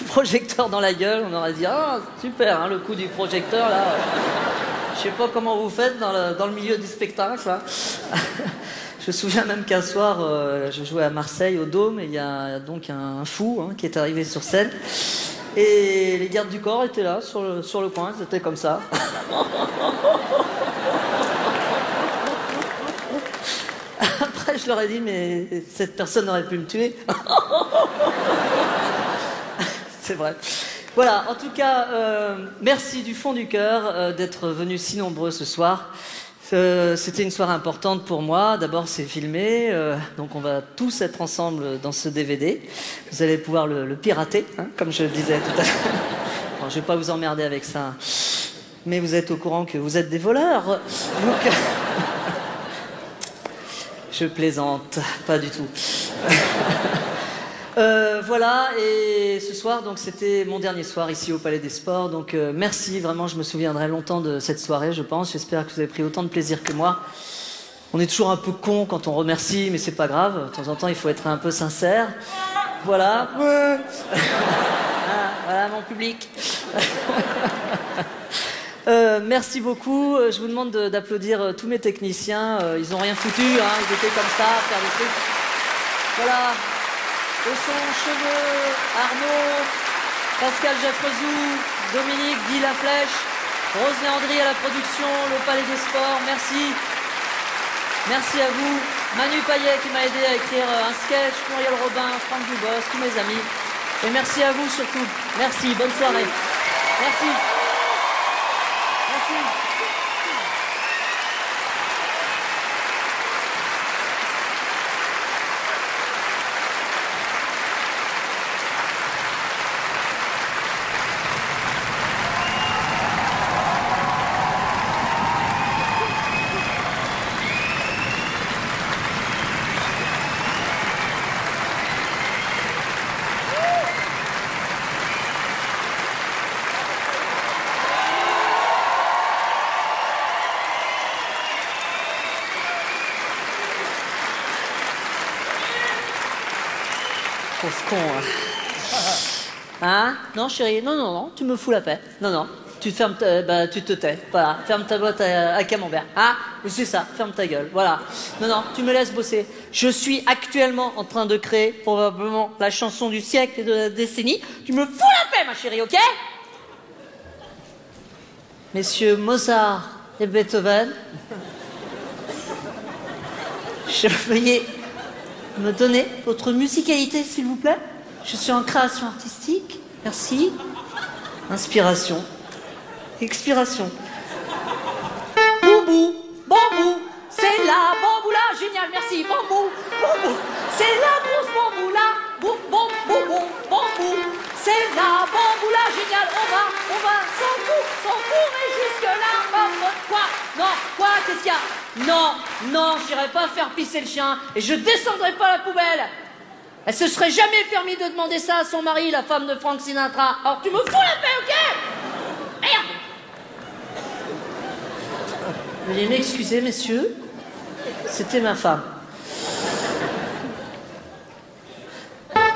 projecteur dans la gueule, on aurait dit ah super, hein, le coup du projecteur là. Je sais pas comment vous faites dans le milieu du spectacle. Là. Je me souviens même qu'un soir, je jouais à Marseille au Dôme et il y a donc un fou hein, qui est arrivé sur scène. Et les gardes du corps étaient là, sur le coin, c'était comme ça. Après, je leur ai dit, mais cette personne aurait pu me tuer. C'est vrai. Voilà, en tout cas, merci du fond du cœur d'être venus si nombreux ce soir. C'était une soirée importante pour moi. D'abord, c'est filmé, donc on va tous être ensemble dans ce DVD. Vous allez pouvoir le pirater, hein, comme je le disais tout à l'heure. Alors, je vais pas vous emmerder avec ça, mais vous êtes au courant que vous êtes des voleurs. Donc, je plaisante, pas du tout. Voilà, et ce soir, donc c'était mon dernier soir ici au Palais des Sports. Donc merci, vraiment, je me souviendrai longtemps de cette soirée, je pense. J'espère que vous avez pris autant de plaisir que moi. On est toujours un peu con quand on remercie, mais c'est pas grave. De temps en temps, il faut être un peu sincère. Voilà. Ouais. Voilà mon public. Merci beaucoup. Je vous demande d'applaudir tous mes techniciens. Ils ont rien foutu, hein. Ils étaient comme ça, à faire des trucs. Voilà. Au son, Cheveux, Arnaud, Pascal Jaffrezou, Dominique Guy Laflèche, Rose Léandry à la production, le Palais des Sports, merci. Merci à vous. Manu Payet qui m'a aidé à écrire un sketch, Muriel Robin, Franck Dubos, tous mes amis. Et merci à vous surtout. Merci, bonne soirée. Merci. Merci. con. Hein? Non, chérie, non, non, non, tu me fous la paix. Non, non, tu fermes tu te tais. Voilà, ferme ta boîte à camembert. Hein? C'est ça, ferme ta gueule. Voilà. Non, non, tu me laisses bosser. Je suis actuellement en train de créer probablement la chanson du siècle et de la décennie. Tu me fous la paix, ma chérie, ok? Messieurs Mozart et Beethoven, veuillez me donner votre musicalité, s'il vous plaît. Je suis en création artistique. Merci. Inspiration. Expiration. Boubou, bambou, c'est la bambou là. Génial, merci. Bambou, bambou, c'est la grosse bambou là. Boum, boum, boum, boum, bambou, c'est la bambou là. Génial, on va s'en fourrer jusque là. Quoi? Non, quoi? Qu'est-ce qu'il y a? Non, non, j'irai pas faire pisser le chien et je descendrai pas la poubelle. Elle se serait jamais permis de demander ça à son mari, la femme de Frank Sinatra. Alors tu me fous la paix, ok? Merde! Veuillez m'excuser, messieurs. C'était ma femme.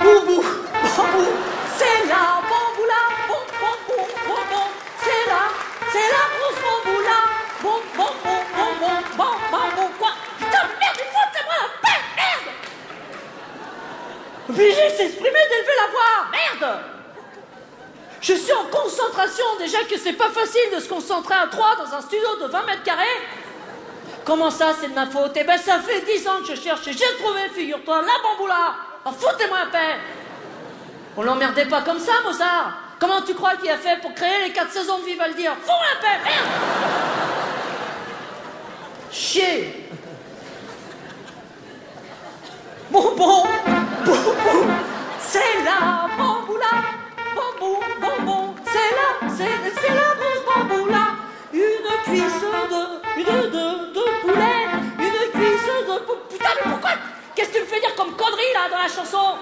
Boubou, bambou, c'est la bambou là. Bon, bon, bon, bon, bon, c'est la grosse bambou là. Bon, bon, bon, bon, bon, bon, bon, bon, quoi? Putain, merde, foutez-moi la paix, merde! Obligé de s'exprimer, d'élever la voix, merde! Je suis en concentration, déjà que c'est pas facile de se concentrer à 3 dans un studio de 20 mètres carrés. Comment ça, c'est de ma faute? Eh ben, ça fait 10 ans que je cherche et j'ai trouvé, figure-toi, la bamboula. Alors, foutez-moi la paix. On l'emmerdait pas comme ça, Mozart. Comment tu crois qu'il a fait pour créer les 4 saisons de Vivaldi? Fous la paix, merde! Chier. Bonbon, bonbon, c'est la bamboula. Bambou, bonbon, c'est la grosse bamboula. Une cuisse de poulet, une cuisse de... Putain, mais pourquoi? Qu'est-ce que tu me fais dire comme connerie, là, dans la chanson?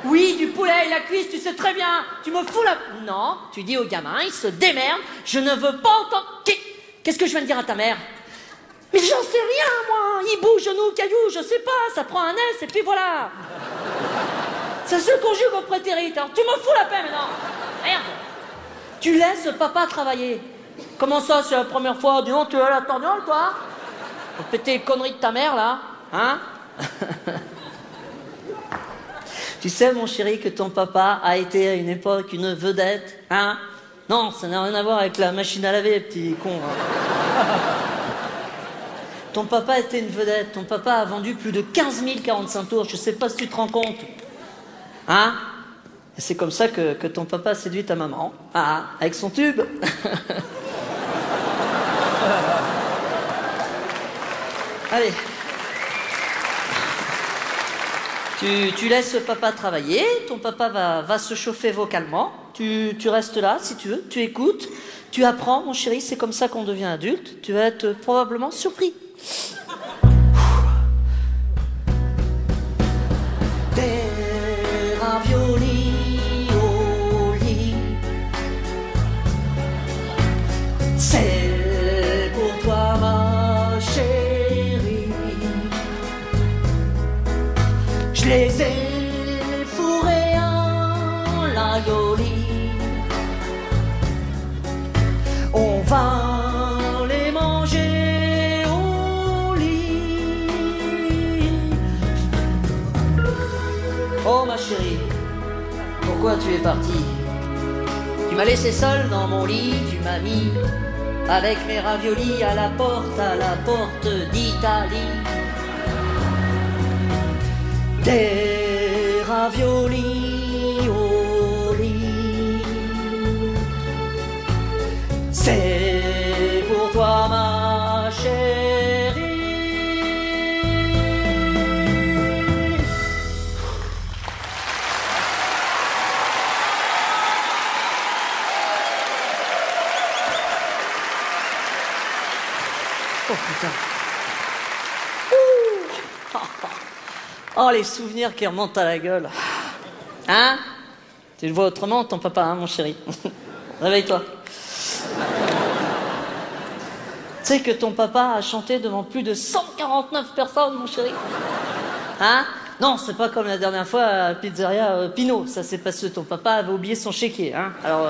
Oui, du poulet et la cuisse, tu sais très bien. Tu me fous la... Non, tu dis au gamin, il se démerde. Je ne veux pas entendre... Qu'est-ce que je viens de dire à ta mère? Mais j'en sais rien, moi. Il bouge, genou, caillou, je sais pas. Ça prend un S et puis voilà. Ça se conjugue au prétérit. Alors tu me fous la paix maintenant. Merde. Tu laisses papa travailler. Comment ça, c'est la première fois? Dis donc, tu es à la torgnole, toi? Pour péter les conneries de ta mère, là. Hein? Tu sais, mon chéri, que ton papa a été à une époque une vedette. Hein? Non, ça n'a rien à voir avec la machine à laver, petit con. Hein. Ton papa était une vedette. Ton papa a vendu plus de 15 000 45 tours. Je sais pas si tu te rends compte. Hein? Et c'est comme ça que ton papa a séduit ta maman. Ah, avec son tube. Allez. Tu laisses papa travailler. Ton papa va se chauffer vocalement. Tu restes là, si tu veux. Tu écoutes. Tu apprends, mon chéri. C'est comme ça qu'on devient adulte. Tu vas être probablement surpris. Des raviolis au lit, c'est pour toi ma chérie. Je les ai fourrés en laïoli. On va les manger au lit. Oh ma chérie, pourquoi tu es partie? Tu m'as laissé seule dans mon lit, tu m'as mis avec mes raviolis à la porte d'Italie. Des raviolis au lit, c'est pour toi ma chérie. Oh putain. Oh, les souvenirs qui remontent à la gueule. Hein? Tu le vois autrement, ton papa, hein, mon chéri? Réveille-toi. Tu sais que ton papa a chanté devant plus de 149 personnes, mon chéri? Hein? Non, c'est pas comme la dernière fois à la pizzeria Pinot. Ça, c'est parce que ton papa avait oublié son chéquier, hein. Alors,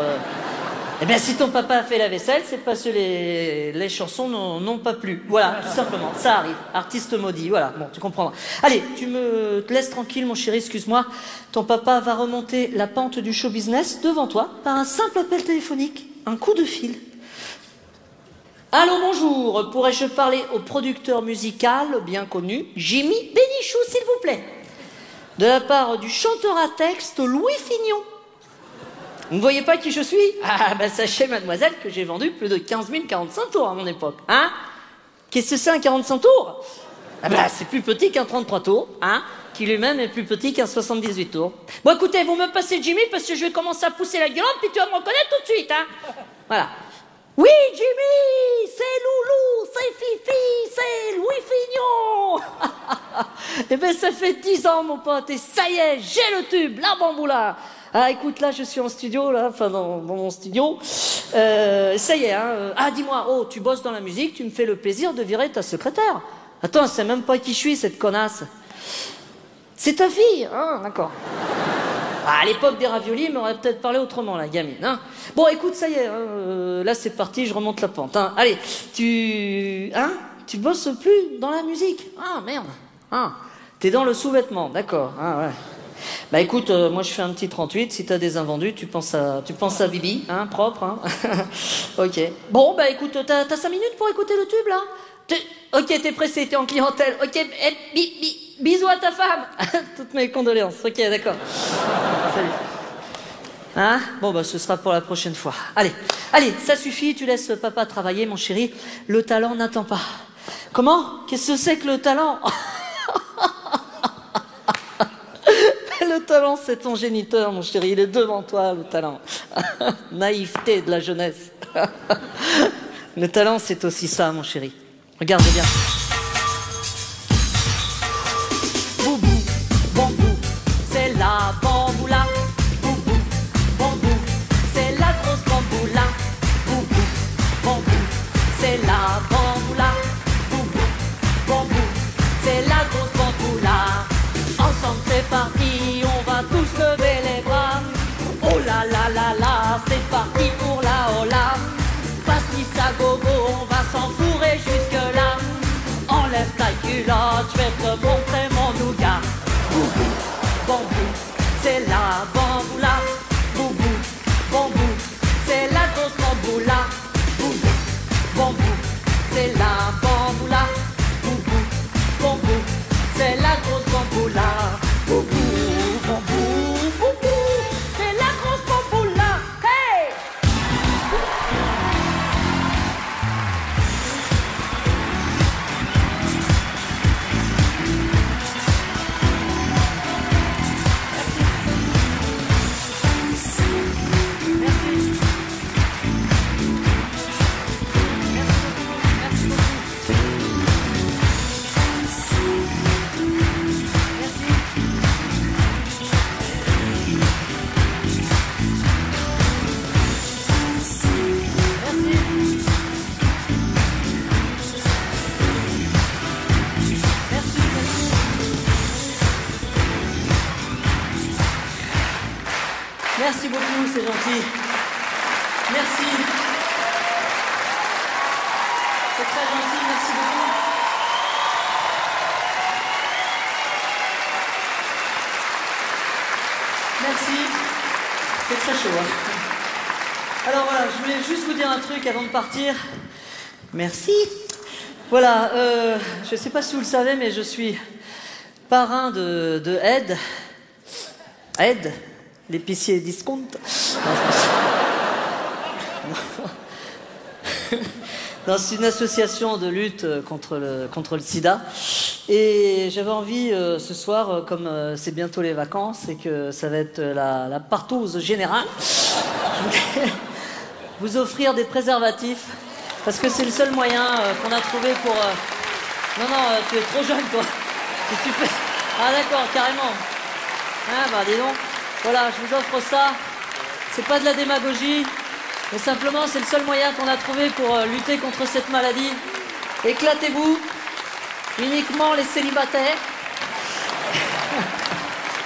eh bien, si ton papa a fait la vaisselle, c'est parce que les chansons n'ont pas plu. Voilà, tout simplement. Ça arrive. Artiste maudit, voilà. Bon, tu comprendras. Allez, tu me laisses tranquille, mon chéri, excuse-moi. Ton papa va remonter la pente du show business devant toi par un simple appel téléphonique. Un coup de fil. Allô, bonjour. Pourrais-je parler au producteur musical bien connu, Jimmy Bénichou, s'il vous plaît? De la part du chanteur à texte Louis Fignon. Vous ne voyez pas qui je suis? Ah, bah sachez, mademoiselle, que j'ai vendu plus de 15 000 45 tours à mon époque. Hein? Qu'est-ce que c'est un 45 tours? Ah bah, c'est plus petit qu'un 33 tours, hein? Qui lui-même est plus petit qu'un 78 tours. Bon, écoutez, vous me passez Jimmy parce que je vais commencer à pousser la gueulante, puis tu vas me reconnaître tout de suite, hein? Voilà. Oui, Jimmy, c'est Loulou, c'est Fifi, c'est Louis Fignon. Eh ben, ça fait 10 ans, mon pote, et ça y est, j'ai le tube, la bamboula. Ah, écoute, là, je suis en studio, là, enfin, dans mon studio. Ça y est, hein. Ah, dis-moi, oh, tu bosses dans la musique, tu me fais le plaisir de virer ta secrétaire. Attends, c'est même pas qui je suis, cette connasse. C'est ta fille, hein, d'accord. Ah, à l'époque des raviolis, il m'aurait peut-être parlé autrement, la gamine. Hein. Bon, écoute, ça y est, hein, là c'est parti, je remonte la pente. Hein. Allez, tu bosses plus dans la musique? Ah, merde. Ah, t'es dans le sous-vêtement, d'accord. Ah, ouais. Bah écoute, moi je fais un petit 38, si t'as des invendus, tu penses à Bibi, hein, propre. Hein. Ok. Bon, bah écoute, t'as 5 minutes pour écouter le tube, là? Ok, t'es pressé, t'es en clientèle. Ok, bisous à ta femme. Toutes mes condoléances. Ok, d'accord. Salut. Hein? Bon, bah, ce sera pour la prochaine fois. Allez, ça suffit, tu laisses papa travailler, mon chéri. Le talent n'attend pas. Comment? Qu'est-ce que c'est que le talent? Le talent, c'est ton géniteur, mon chéri. Il est devant toi, le talent. Naïveté de la jeunesse. Le talent, c'est aussi ça, mon chéri. Regardez bien. Boubou, bambou, c'est la bamboula. Boubou, bambou, c'est la grosse bamboula. Boubou, bambou, c'est la bamboula. Boubou, bambou, c'est la grosse bamboula. Ensemble c'est parti, on va tous lever les bras. Oh là là là là, c'est parti pour la hola. Passe-moi ça gogo, on va s'enfourrer jusque-là. Enlève ta culotte, je vais te montrer mon nougat. Boubou, bambou, c'est la bamboula. Boubou, bambou, c'est la grosse bamboula. Boubou, bambou, c'est la bamboula. Boubou, bambou, c'est la grosse bamboula. Boubou, bambou, boubou, c'est la grosse bamboula. Hey! Merci beaucoup, c'est gentil. Merci. C'est très gentil, merci beaucoup. Merci. C'est très chaud. Hein. Alors voilà, je voulais juste vous dire un truc avant de partir. Merci. Voilà, je ne sais pas si vous le savez, mais je suis parrain de Aide. Aide, l'épicier discount. Dans une association de lutte contre le sida. Et j'avais envie ce soir, comme c'est bientôt les vacances et que ça va être la partouze générale, je voulais vous offrir des préservatifs parce que c'est le seul moyen qu'on a trouvé pour... Non, tu es trop jeune, toi. Qu'est-ce que tu fais? Ah d'accord, carrément. Ah bah dis donc. Voilà, je vous offre ça. C'est pas de la démagogie. Mais simplement, c'est le seul moyen qu'on a trouvé pour lutter contre cette maladie. Éclatez-vous, uniquement les célibataires.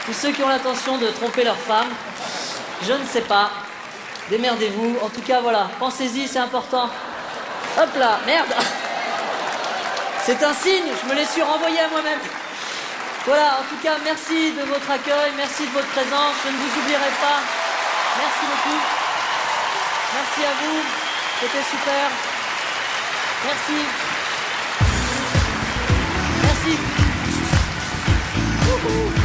Tous ceux qui ont l'intention de tromper leur femme, je ne sais pas. Démerdez-vous. En tout cas, voilà. Pensez-y, c'est important. Hop là, merde. C'est un signe, je me les suis renvoyés à moi-même. Voilà, en tout cas, merci de votre accueil, merci de votre présence. Je ne vous oublierai pas. Merci beaucoup. Merci à vous. C'était super. Merci. Merci. Wouhou.